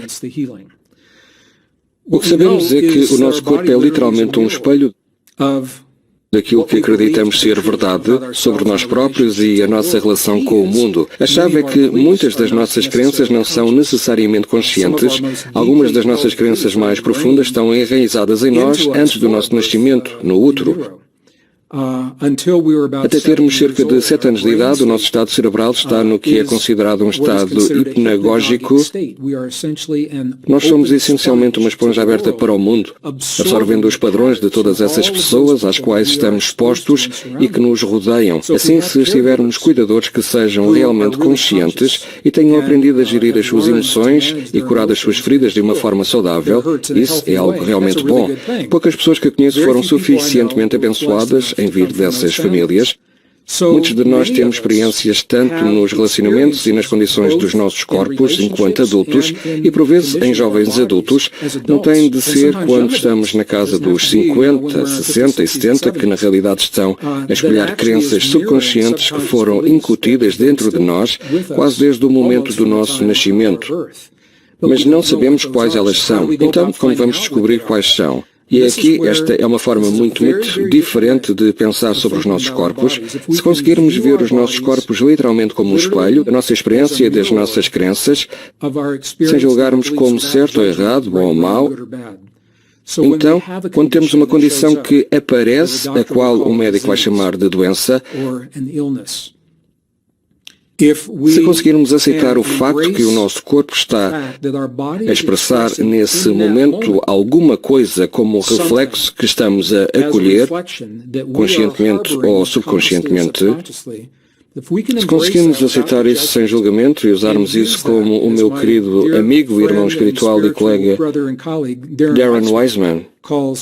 O que sabemos é que o nosso corpo é literalmente um espelho daquilo que acreditamos ser verdade sobre nós próprios e a nossa relação com o mundo. A chave é que muitas das nossas crenças não são necessariamente conscientes. Algumas das nossas crenças mais profundas estão enraizadas em nós antes do nosso nascimento, no útero. Até termos cerca de 7 anos de idade, o nosso estado cerebral está no que é considerado um estado hipnagógico. Nós somos essencialmente uma esponja aberta para o mundo, absorvendo os padrões de todas essas pessoas às quais estamos expostos e que nos rodeiam. Assim, se estivermos cuidadores que sejam realmente conscientes e tenham aprendido a gerir as suas emoções e curar as suas feridas de uma forma saudável, isso é algo realmente bom. Poucas pessoas que eu conheço foram suficientemente abençoadas em vir dessas famílias. Muitos de nós temos experiências tanto nos relacionamentos e nas condições dos nossos corpos enquanto adultos e por vezes em jovens adultos. Não tem de ser quando estamos na casa dos 50, 60 e 70 que na realidade estão a espelhar crenças subconscientes que foram incutidas dentro de nós quase desde o momento do nosso nascimento. Mas não sabemos quais elas são. Então, como vamos descobrir quais são? E aqui, esta é uma forma muito diferente de pensar sobre os nossos corpos. Se conseguirmos ver os nossos corpos literalmente como um espelho, da nossa experiência e das nossas crenças, sem julgarmos como certo ou errado, bom ou mau, então, quando temos uma condição que aparece, a qual o médico vai chamar de doença, se conseguirmos aceitar o facto que o nosso corpo está a expressar nesse momento alguma coisa como reflexo que estamos a acolher, conscientemente ou subconscientemente, se conseguirmos aceitar isso sem julgamento e usarmos isso como o meu querido amigo, irmão espiritual e colega Darren Wiseman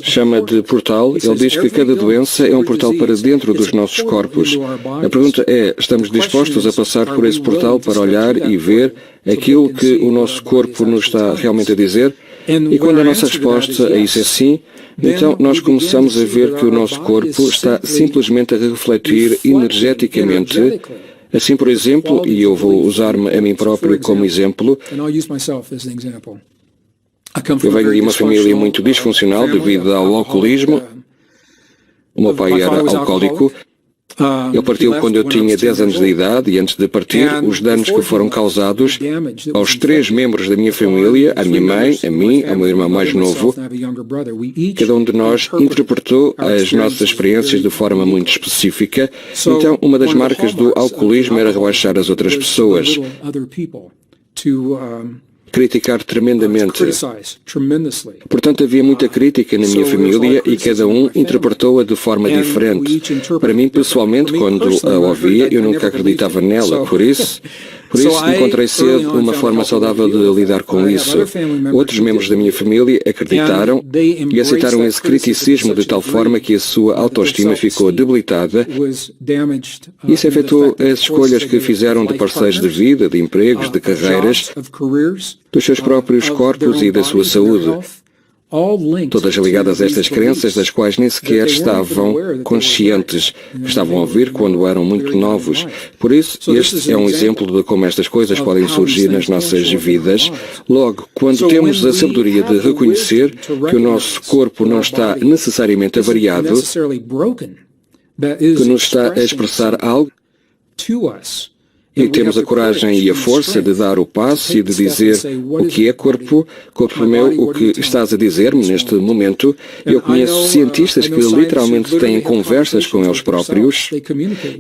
chama de portal, ele diz que cada doença é um portal para dentro dos nossos corpos. A pergunta é, estamos dispostos a passar por esse portal para olhar e ver aquilo que o nosso corpo nos está realmente a dizer? E quando a nossa resposta a isso é sim, então nós começamos a ver que o nosso corpo está simplesmente a refletir energeticamente. Assim, por exemplo, e eu vou usar-me a mim próprio como exemplo, eu venho de uma família muito disfuncional devido ao alcoolismo. O meu pai era alcoólico. Ele partiu quando eu tinha 10 anos de idade e antes de partir, os danos que foram causados aos 3 membros da minha família, à minha mãe, a mim, ao meu irmão mais novo, cada um de nós interpretou as nossas experiências de forma muito específica. Então, uma das marcas do alcoolismo era rebaixar as outras pessoas, criticar tremendamente. Portanto, havia muita crítica na minha família e cada um interpretou-a de forma diferente. Para mim, pessoalmente, quando a ouvia, eu nunca acreditava nela. Por isso, encontrei cedo uma forma saudável de lidar com isso. Outros membros da minha família acreditaram e aceitaram esse criticismo de tal forma que a sua autoestima ficou debilitada. Isso afetou as escolhas que fizeram de parceiros de vida, de empregos, de carreiras, dos seus próprios corpos e da sua saúde. Todas ligadas a estas crenças das quais nem sequer estavam conscientes, que estavam a ouvir quando eram muito novos. Por isso, este é um exemplo de como estas coisas podem surgir nas nossas vidas. Logo, quando temos a sabedoria de reconhecer que o nosso corpo não está necessariamente avariado, que nos está a expressar algo, e temos a coragem e a força de dar o passo e de dizer o que é corpo meu, o que estás a dizer-me neste momento. Eu conheço cientistas que literalmente têm conversas com eles próprios,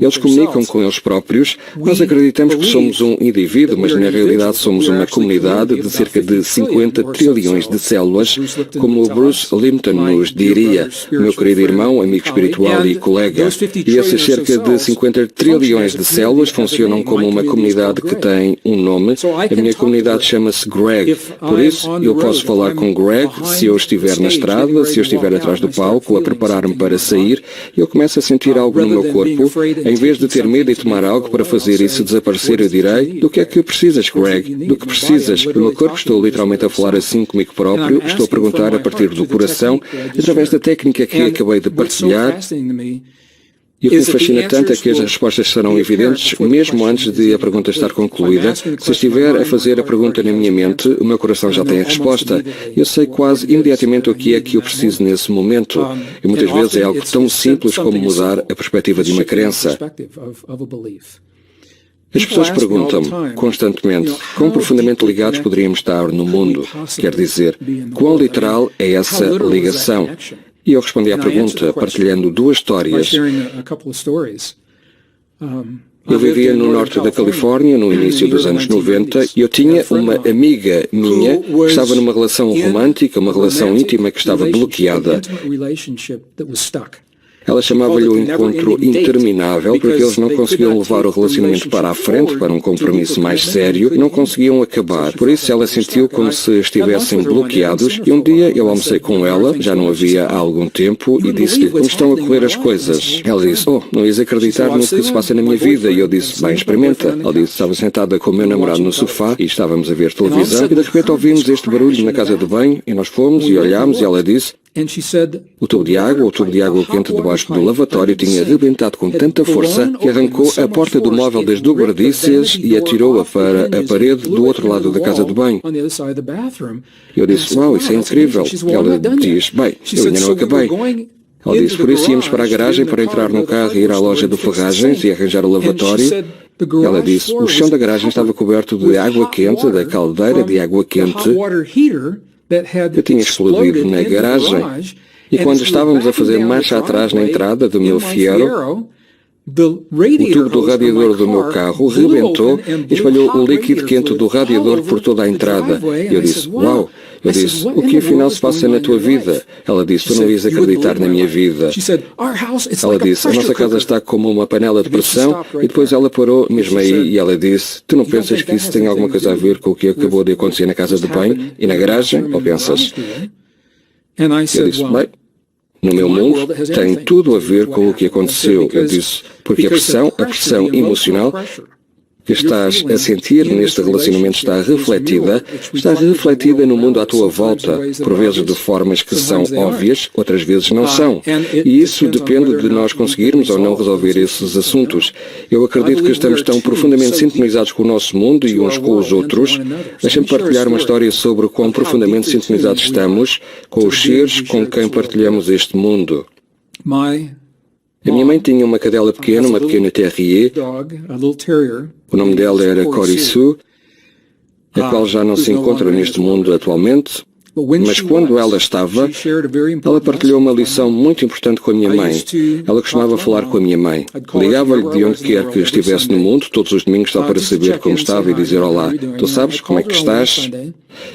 eles comunicam com eles próprios. Nós acreditamos que somos um indivíduo, mas na realidade somos uma comunidade de cerca de 50 trilhões de células, como o Bruce Lipton nos diria, meu querido irmão, amigo espiritual e colega. E essas cerca de 50 trilhões de células funcionam como uma comunidade que tem um nome. A minha comunidade chama-se Greg. Por isso, eu posso falar com Greg se eu estiver na estrada, se eu estiver atrás do palco, a preparar-me para sair, e eu começo a sentir algo no meu corpo. Em vez de ter medo e tomar algo para fazer isso desaparecer, eu direi, do que é que precisas, Greg? Do que precisas? O meu corpo, estou literalmente a falar assim comigo próprio, estou a perguntar a partir do coração, através da técnica que acabei de partilhar. E o que me fascina tanto é que as respostas serão evidentes mesmo antes de a pergunta estar concluída. Se estiver a fazer a pergunta na minha mente, o meu coração já tem a resposta. Eu sei quase imediatamente o que é que eu preciso nesse momento. E muitas vezes é algo tão simples como mudar a perspectiva de uma crença. As pessoas perguntam-me constantemente quão profundamente ligados poderíamos estar no mundo. Quer dizer, quão literal é essa ligação? E eu respondi à pergunta partilhando 2 histórias. Eu vivia no norte da Califórnia no início dos anos 90 e eu tinha uma amiga minha que estava numa relação romântica, uma relação íntima que estava bloqueada. Ela chamava-lhe o encontro interminável porque eles não conseguiam levar o relacionamento para a frente, para um compromisso mais sério, e não conseguiam acabar. Por isso ela sentiu como se estivessem bloqueados e um dia eu almocei com ela, já não havia há algum tempo, e disse-lhe como estão a correr as coisas. Ela disse, não ias acreditar no que se passa na minha vida, e eu disse, bem, experimenta. Ela disse, estava sentada com o meu namorado no sofá e estávamos a ver televisão e de repente ouvimos este barulho na casa de banho e nós fomos e olhámos e ela disse, o tubo de água quente debaixo do lavatório tinha rebentado com tanta força que arrancou a porta do móvel das dobradiças e atirou-a para a parede do outro lado da casa de banho. Eu disse, uau, isso é incrível. Ela diz, bem, eu ainda não acabei. Ela disse, por isso íamos para a garagem para entrar no carro e ir à loja de ferragens e arranjar o lavatório. Ela disse, o chão da garagem estava coberto de água quente, da caldeira de água quente que tinha explodido na garagem. E quando estávamos a fazer marcha atrás na entrada do meu Fiero, o tubo do radiador do meu carro rebentou e espalhou o líquido quente do radiador por toda a entrada. E eu disse, uau! Eu disse, o que afinal se passa na tua vida? Ela disse, tu não ias acreditar na minha vida. Ela disse, a nossa casa está como uma panela de pressão, e depois ela parou mesmo aí e ela disse, tu não pensas que isso tem alguma coisa a ver com o que acabou de acontecer na casa de banho e na garagem? Ou pensas? Eu disse, bem, no meu mundo tem tudo a ver com o que aconteceu. Eu disse, porque a pressão emocional que estás a sentir neste relacionamento está refletida no mundo à tua volta, por vezes de formas que são óbvias, outras vezes não são. E isso depende de nós conseguirmos ou não resolver esses assuntos. Eu acredito que estamos tão profundamente sintonizados com o nosso mundo e uns com os outros. Deixa-me partilhar uma história sobre o quão profundamente sintonizados estamos com os seres com quem partilhamos este mundo. A minha mãe tinha uma cadela pequena, uma pequena terrier. O nome dela era Cory Sue, a qual já não se encontra neste mundo atualmente. Mas quando ela estava, ela partilhou uma lição muito importante com a minha mãe. Ela costumava falar com a minha mãe. Ligava-lhe de onde quer que estivesse no mundo, todos os domingos só para saber como estava e dizer olá. Tu sabes como é que estás?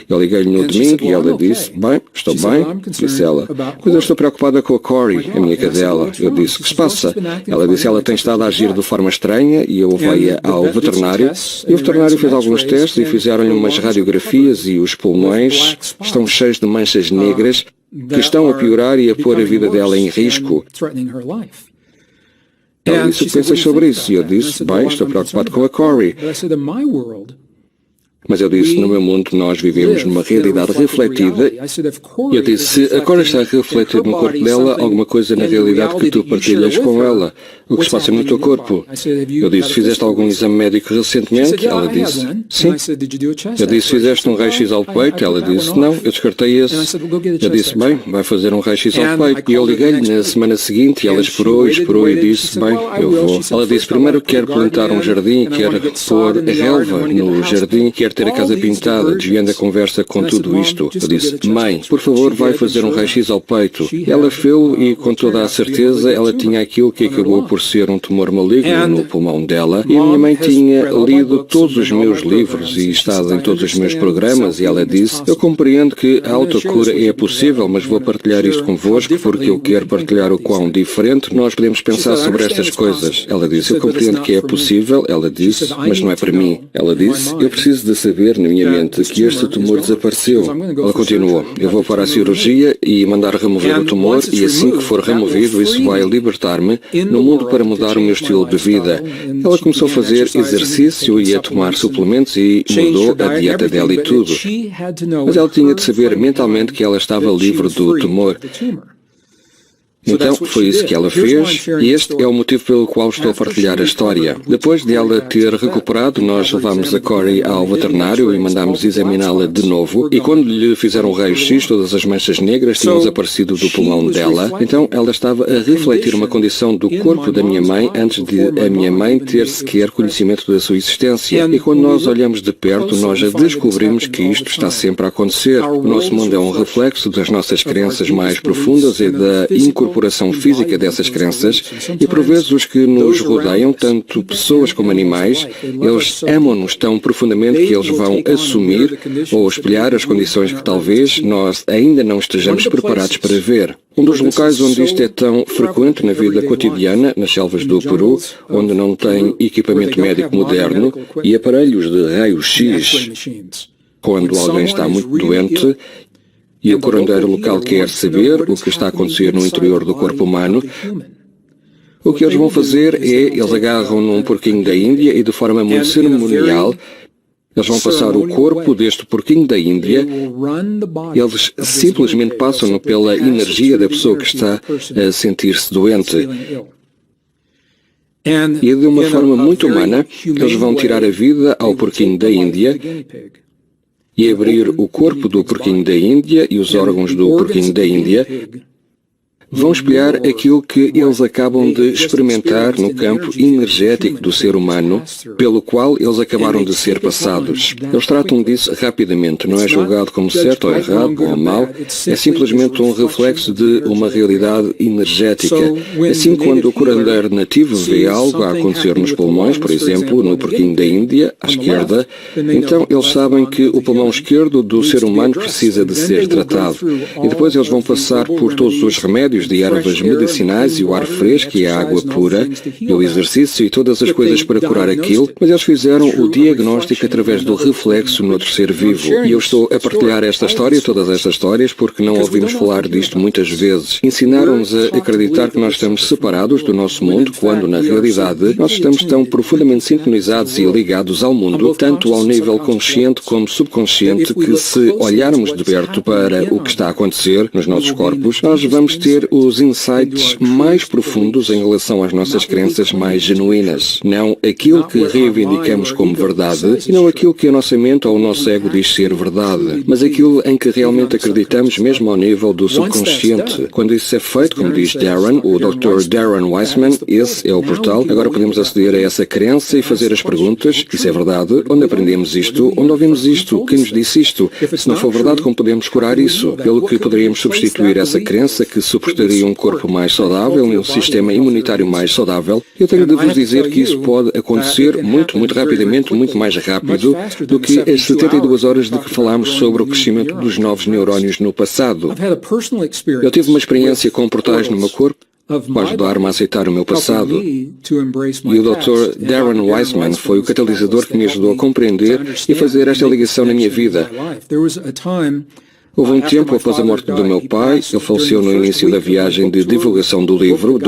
Eu liguei-lhe no domingo e ela disse, bem, estou bem, disse ela. Mas eu estou preocupada com a Cory, a minha cadela. Eu disse, o que se passa? Ela disse, ela tem estado a agir de forma estranha e eu levei-a ao veterinário. E o veterinário fez alguns testes e fizeram-lhe umas radiografias e os pulmões estão cheios de manchas negras que estão a piorar e a pôr a vida dela em risco. Ela disse, o que pensas sobre isso? E eu disse, bem, estou preocupado com a Cory. Mas eu disse, no meu mundo nós vivemos numa realidade refletida. E eu disse, se a Cory está a refletir no corpo dela alguma coisa na realidade que tu partilhas com ela, o que se passa no teu corpo? Eu disse, fizeste algum exame médico recentemente? Ela disse, sim. Eu disse, fizeste um raio-x ao peito? Ela disse, não, eu descartei esse. Eu disse, bem, vai fazer um raio-x ao peito. E eu liguei-lhe na semana seguinte e ela esperou e disse, bem, eu vou. Ela disse, primeiro quero plantar um jardim, quero pôr relva no jardim, quero ter a casa pintada, desviando a conversa com tudo isto. Eu disse, mãe, por favor, vai fazer um raio-x ao peito. Ela fez e, com toda a certeza, ela tinha aquilo que acabou por ser um tumor maligno no pulmão dela. E a minha mãe tinha lido todos os meus livros e estado em todos os meus programas e ela disse, eu compreendo que a autocura é possível, mas vou partilhar isto convosco porque eu quero partilhar o quão diferente nós podemos pensar sobre estas coisas. Ela disse, eu compreendo que é possível. Ela disse, mas não é para mim. Ela disse, eu preciso de saber na minha mente que este tumor desapareceu. Ela continuou, eu vou para a cirurgia e mandar remover o tumor e assim que for removido isso vai libertar-me no mundo para mudar o meu estilo de vida. Ela começou a fazer exercício e a tomar suplementos e mudou a dieta dela e tudo. Mas ela tinha de saber mentalmente que ela estava livre do tumor. Então, foi isso que ela fez, e este é o motivo pelo qual estou a partilhar a história. Depois de ela ter recuperado, nós levámos a Cory ao veterinário e mandámos examiná-la de novo, e quando lhe fizeram um raio-x, todas as manchas negras tinham desaparecido do pulmão dela. Então, ela estava a refletir uma condição do corpo da minha mãe antes de a minha mãe ter sequer conhecimento da sua existência. E quando nós olhamos de perto, nós já descobrimos que isto está sempre a acontecer. O nosso mundo é um reflexo das nossas crenças mais profundas e da incorporação física dessas crenças, e por vezes os que nos rodeiam, tanto pessoas como animais, eles amam-nos tão profundamente que eles vão assumir ou espelhar as condições que talvez nós ainda não estejamos preparados para ver. Um dos locais onde isto é tão frequente na vida cotidiana, nas selvas do Peru, onde não tem equipamento médico moderno e aparelhos de raio-x. Quando alguém está muito doente, e o curandeiro local quer saber o que está a acontecer no interior do corpo humano, o que eles vão fazer é, eles agarram num porquinho da Índia e de forma muito cerimonial, eles vão passar o corpo deste porquinho da Índia, eles simplesmente passam pela energia da pessoa que está a sentir-se doente. E de uma forma muito humana, eles vão tirar a vida ao porquinho da Índia, e abrir o corpo do porquinho da Índia e os órgãos do porquinho da Índia, vão espelhar aquilo que eles acabam de experimentar no campo energético do ser humano, pelo qual eles acabaram de ser passados. Eles tratam disso rapidamente, não é julgado como certo ou errado, bom ou mau, é simplesmente um reflexo de uma realidade energética. Assim, quando o curandeiro nativo vê algo a acontecer nos pulmões, por exemplo, no porquinho da Índia, à esquerda, então eles sabem que o pulmão esquerdo do ser humano precisa de ser tratado. E depois eles vão passar por todos os remédios remédios de ervas medicinais e o ar fresco e a água pura e o exercício e todas as coisas para curar aquilo, mas eles fizeram o diagnóstico através do reflexo no terceiro vivo. E eu estou a partilhar esta história, todas estas histórias, porque não ouvimos falar disto muitas vezes. Ensinaram-nos a acreditar que nós estamos separados do nosso mundo, quando, na realidade, nós estamos tão profundamente sintonizados e ligados ao mundo, tanto ao nível consciente como subconsciente, que se olharmos de perto para o que está a acontecer nos nossos corpos, nós vamos ter os insights mais profundos em relação às nossas crenças mais genuínas. Não aquilo que reivindicamos como verdade, e não aquilo que a nossa mente ou o nosso ego diz ser verdade, mas aquilo em que realmente acreditamos mesmo ao nível do subconsciente. Quando isso é feito, como diz Darren, o Dr. Darren Weissman, esse é o portal. Agora podemos aceder a essa crença e fazer as perguntas: isso é verdade? Onde aprendemos isto? Onde ouvimos isto? Quem nos disse isto? Se não for verdade, como podemos curar isso? Pelo que poderíamos substituir essa crença que suportaria um corpo mais saudável e um sistema imunitário mais saudável. Eu tenho de vos dizer que isso pode acontecer muito rapidamente, muito mais rápido do que as 72 horas de que falámos sobre o crescimento dos novos neurónios no passado. Eu tive uma experiência com portais no meu corpo para ajudar-me a aceitar o meu passado. E o Dr. Darren Weissman foi o catalisador que me ajudou a compreender e fazer esta ligação na minha vida. Houve um tempo após a morte do meu pai, ele faleceu no início da viagem de divulgação do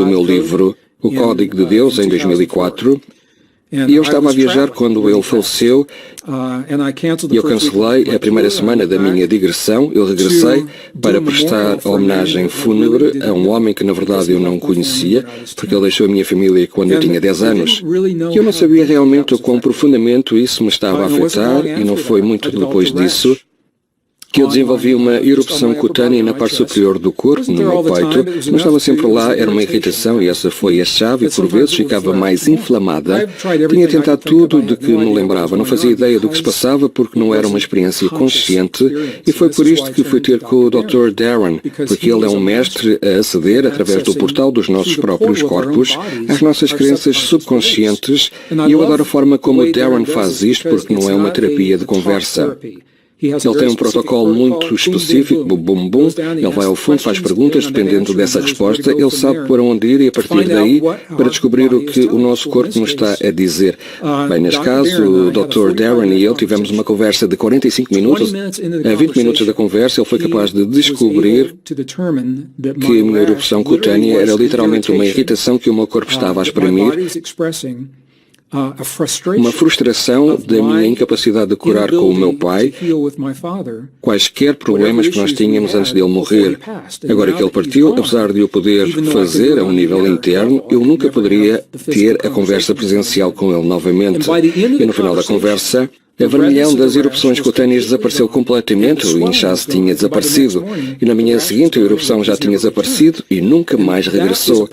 meu livro, O Código de Deus, em 2004, e eu estava a viajar quando ele faleceu e eu cancelei a primeira semana da minha digressão. Eu regressei para prestar homenagem fúnebre a um homem que na verdade eu não conhecia, porque ele deixou a minha família quando eu tinha 10 anos. E eu não sabia realmente o quão profundamente isso me estava a afetar, e não foi muito depois disso que eu desenvolvi uma erupção cutânea na parte superior do corpo, no meu peito. Não estava sempre lá, era uma irritação e essa foi a chave, e por vezes ficava mais inflamada. Tinha tentado tudo de que me lembrava, não fazia ideia do que se passava porque não era uma experiência consciente, e foi por isto que fui ter com o Dr. Darren, porque ele é um mestre a aceder, através do portal dos nossos próprios corpos, às nossas crenças subconscientes, e eu adoro a forma como o Darren faz isto, porque não é uma terapia de conversa. Ele tem um protocolo muito específico, bum, ele vai ao fundo, faz perguntas, dependendo dessa resposta, ele sabe para onde ir e a partir daí para descobrir o que o nosso corpo nos está a dizer. Bem, neste caso, o Dr. Darren e eu tivemos uma conversa de 45 minutos, a 20 minutos da conversa ele foi capaz de descobrir que a minha erupção cutânea era literalmente uma irritação que o meu corpo estava a exprimir, uma frustração da minha incapacidade de curar com o meu pai quaisquer problemas que nós tínhamos antes dele morrer. Agora que ele partiu, apesar de eu poder fazer a um nível interno, eu nunca poderia ter a conversa presencial com ele novamente. E no final da conversa, a vermelhão das erupções cutâneas desapareceu completamente, o inchaço tinha desaparecido, e na manhã seguinte a erupção já tinha desaparecido e nunca mais regressou.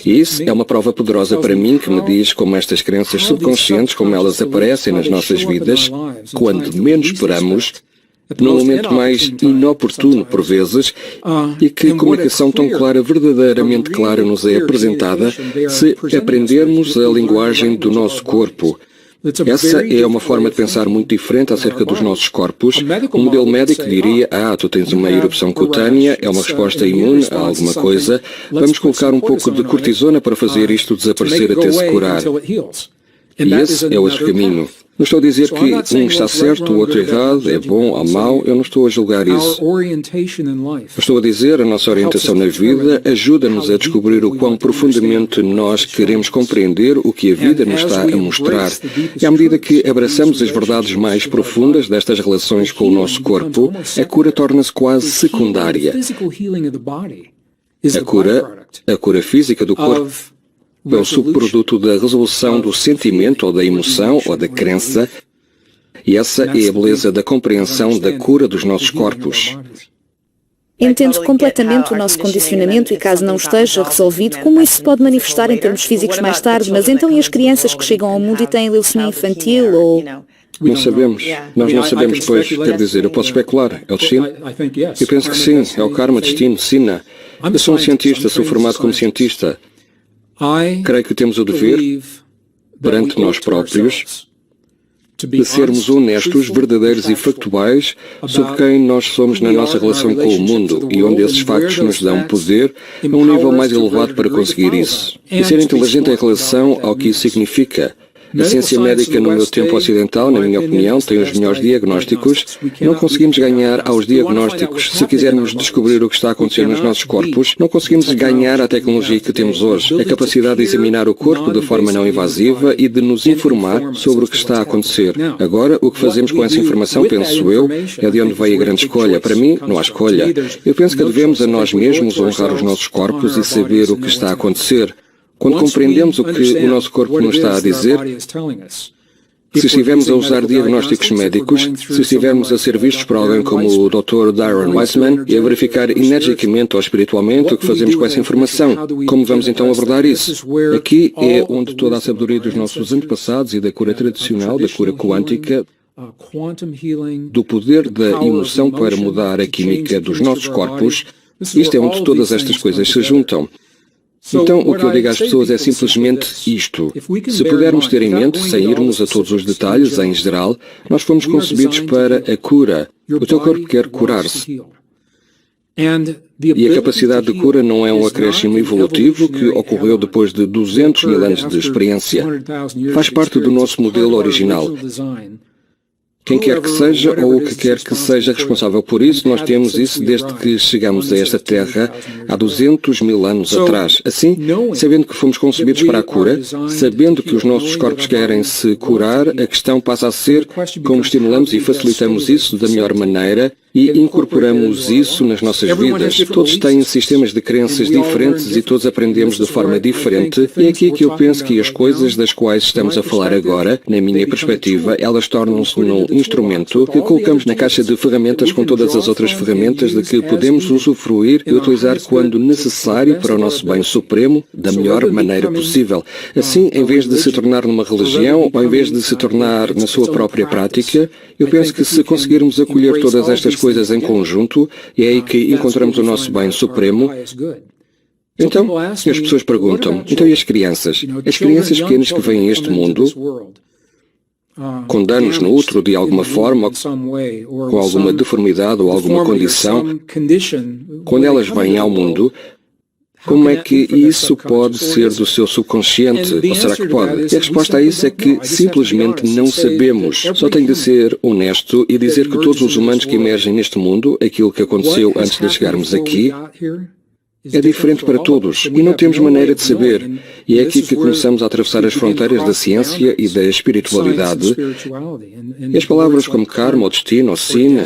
E isso é uma prova poderosa para mim que me diz como estas crenças subconscientes, como elas aparecem nas nossas vidas, quando menos esperamos, num momento mais inoportuno por vezes, e que a comunicação tão clara, verdadeiramente clara, nos é apresentada se aprendermos a linguagem do nosso corpo. Essa é uma forma de pensar muito diferente acerca dos nossos corpos. Um modelo médico diria: tu tens uma erupção cutânea, é uma resposta imune a alguma coisa, vamos colocar um pouco de cortisona para fazer isto desaparecer até se curar. E esse é outro caminho. Não estou a dizer que um está certo, o outro errado, é bom ou mau, eu não estou a julgar isso. Eu estou a dizer, a nossa orientação na vida ajuda-nos a descobrir o quão profundamente nós queremos compreender o que a vida nos está a mostrar. E à medida que abraçamos as verdades mais profundas destas relações com o nosso corpo, a cura torna-se quase secundária. A cura física do corpo é o subproduto da resolução do sentimento ou da emoção ou da crença, e essa é a beleza da compreensão da cura dos nossos corpos. Entendo completamente o nosso condicionamento e caso não esteja resolvido, como isso se pode manifestar em termos físicos mais tarde, mas então e as crianças que chegam ao mundo e têm leucemia infantil ou... Não sabemos. Nós não sabemos, pois, quer dizer, eu posso especular. É o destino? Eu penso que sim, é o karma, destino, sina. Eu sou um cientista, sou formado como cientista. Creio que temos o dever, perante nós próprios, de sermos honestos, verdadeiros e factuais sobre quem nós somos na nossa relação com o mundo e onde esses factos nos dão poder a um nível mais elevado para conseguir isso. E ser inteligente em relação ao que isso significa. A ciência médica no meu tempo ocidental, na minha opinião, tem os melhores diagnósticos. Não conseguimos ganhar aos diagnósticos. Se quisermos descobrir o que está a acontecer nos nossos corpos, não conseguimos ganhar à tecnologia que temos hoje. A capacidade de examinar o corpo de forma não invasiva e de nos informar sobre o que está a acontecer. Agora, o que fazemos com essa informação, penso eu, é de onde veio a grande escolha. Para mim, não há escolha. Eu penso que devemos a nós mesmos honrar os nossos corpos e saber o que está a acontecer. Quando compreendemos o que o nosso corpo nos está a dizer, se estivermos a usar diagnósticos médicos, se estivermos a ser vistos por alguém como o Dr. Darren Weissman e a verificar energicamente ou espiritualmente o que fazemos com essa informação, como vamos então abordar isso? Aqui é onde toda a sabedoria dos nossos antepassados e da cura tradicional, da cura quântica, do poder da emoção para mudar a química dos nossos corpos, isto é onde todas estas coisas se juntam. Então, o que eu digo às pessoas é simplesmente isto. Se pudermos ter em mente, sem irmos a todos os detalhes, em geral, nós fomos concebidos para a cura. O teu corpo quer curar-se. E a capacidade de cura não é um acréscimo evolutivo que ocorreu depois de 200 mil anos de experiência. Faz parte do nosso modelo original. Quem quer que seja ou o que quer que seja responsável por isso, nós temos isso desde que chegamos a esta Terra há 200 mil anos atrás. Assim, sabendo que fomos concebidos para a cura, sabendo que os nossos corpos querem se curar, a questão passa a ser como estimulamos e facilitamos isso da melhor maneira e incorporamos isso nas nossas vidas. Todos têm sistemas de crenças diferentes e todos aprendemos de forma diferente. E é aqui que eu penso que as coisas das quais estamos a falar agora, na minha perspectiva, elas tornam-se num instrumento que colocamos na caixa de ferramentas com todas as outras ferramentas de que podemos usufruir e utilizar quando necessário para o nosso bem supremo da melhor maneira possível. Assim, em vez de se tornar numa religião ou em vez de se tornar na sua própria prática, eu penso que se conseguirmos acolher todas estas coisas em conjunto, é aí que encontramos o nosso bem supremo. Então, as pessoas perguntam, então e as crianças? As crianças pequenas que vêm a este mundo, com danos no útero de alguma forma, com alguma deformidade ou alguma condição, quando elas vêm ao mundo, como é que isso pode ser do seu subconsciente? Ou será que pode? E a resposta a isso é que simplesmente não sabemos. Só tenho de ser honesto e dizer que todos os humanos que emergem neste mundo, aquilo que aconteceu antes de chegarmos aqui, é diferente para todos e não temos maneira de saber. E é aqui que começamos a atravessar as fronteiras da ciência e da espiritualidade. E as palavras como karma, ou destino, ou sina,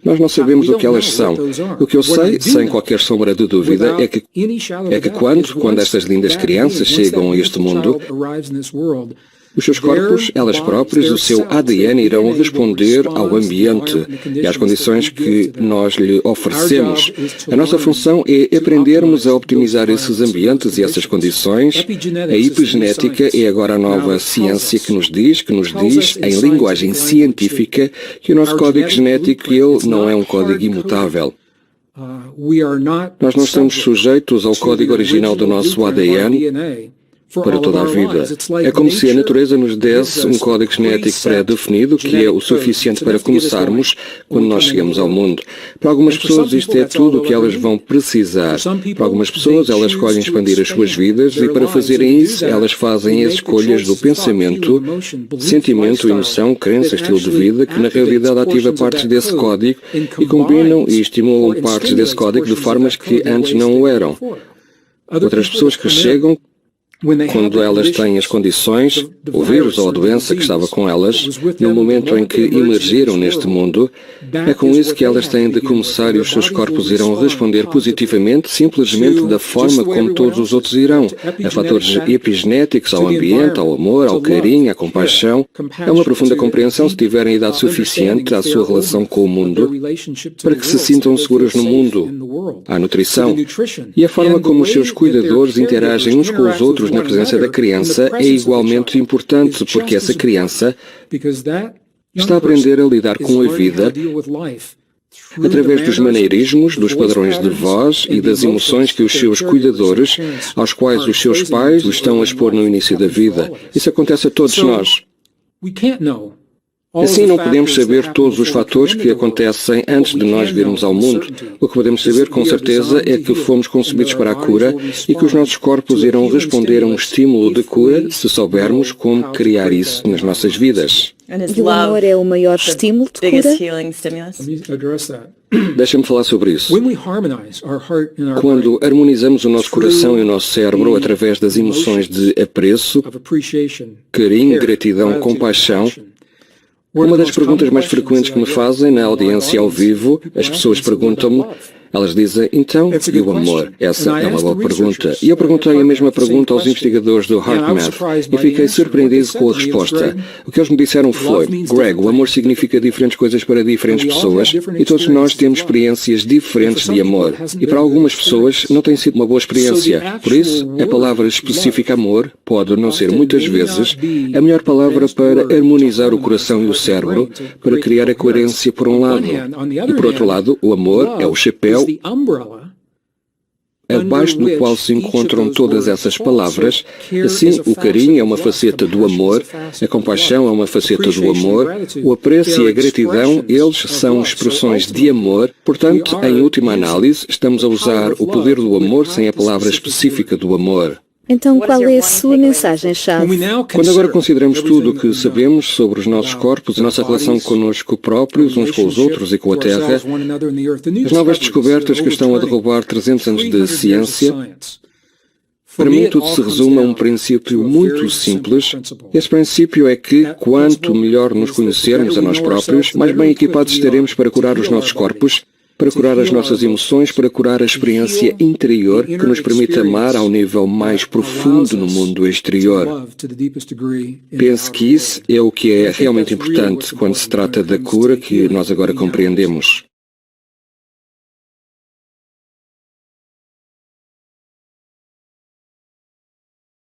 nós não sabemos o que elas são. O que eu sei, sem qualquer sombra de dúvida, é que quando estas lindas crianças chegam a este mundo, os seus corpos, elas próprias, o seu ADN irão responder ao ambiente e às condições que nós lhe oferecemos. A nossa função é aprendermos a optimizar esses ambientes e essas condições. A epigenética é agora a nova ciência que nos diz, em linguagem científica, que o nosso código genético, ele não é um código imutável. Nós não estamos sujeitos ao código original do nosso ADN para toda a vida. É como se a natureza nos desse um código genético pré-definido que é o suficiente para começarmos quando nós chegamos ao mundo. Para algumas pessoas isto é tudo o que elas vão precisar. Para algumas pessoas elas escolhem expandir as suas vidas e para fazerem isso elas fazem as escolhas do pensamento, sentimento, emoção, crença, estilo de vida que na realidade ativa partes desse código e combinam e estimulam partes desse código de formas que antes não o eram. Outras pessoas que chegam quando elas têm as condições, o vírus ou a doença que estava com elas, no momento em que emergiram neste mundo, é com isso que elas têm de começar e os seus corpos irão responder positivamente, simplesmente da forma como todos os outros irão, a fatores epigenéticos, ao ambiente, ao amor, ao carinho, à compaixão. É uma profunda compreensão se tiverem idade suficiente à sua relação com o mundo, para que se sintam seguros no mundo, à nutrição. E a forma como os seus cuidadores interagem uns com os outros na presença da criança é igualmente importante, porque essa criança está a aprender a lidar com a vida através dos maneirismos, dos padrões de voz e das emoções que os seus cuidadores, aos quais os seus pais o estão a expor no início da vida. Isso acontece a todos nós. Assim, não podemos saber todos os fatores que acontecem antes de nós virmos ao mundo. O que podemos saber com certeza é que fomos concebidos para a cura e que os nossos corpos irão responder a um estímulo de cura se soubermos como criar isso nas nossas vidas. E o amor é o maior estímulo de cura? Deixa-me falar sobre isso. Quando harmonizamos o nosso coração e o nosso cérebro através das emoções de apreço, carinho, gratidão, compaixão, uma das perguntas mais frequentes que me fazem na audiência ao vivo, as pessoas perguntam-me, elas dizem, então, e o amor? Essa é uma boa pergunta. E eu perguntei a mesma pergunta aos investigadores do HeartMath e fiquei surpreendido com a resposta. O que eles me disseram foi, Greg, o amor significa diferentes coisas para diferentes pessoas e todos nós temos experiências diferentes de amor. E para algumas pessoas não tem sido uma boa experiência. Por isso, a palavra específica amor pode não ser muitas vezes a melhor palavra para harmonizar o coração e o cérebro, para criar a coerência por um lado. E por outro lado, o amor é o chapéu abaixo do qual se encontram todas essas palavras. Assim, o carinho é uma faceta do amor, a compaixão é uma faceta do amor, o apreço e a gratidão, eles são expressões de amor. Portanto, em última análise, estamos a usar o poder do amor sem a palavra específica do amor. Então, qual é a sua mensagem-chave? Quando agora consideramos tudo o que sabemos sobre os nossos corpos, a nossa relação conosco próprios, uns com os outros e com a Terra, as novas descobertas que estão a derrubar 300 anos de ciência, para mim tudo se resume a um princípio muito simples. Esse princípio é que, quanto melhor nos conhecermos a nós próprios, mais bem equipados estaremos para curar os nossos corpos, para curar as nossas emoções, para curar a experiência interior que nos permite amar ao nível mais profundo no mundo exterior. Penso que isso é o que é realmente importante quando se trata da cura que nós agora compreendemos.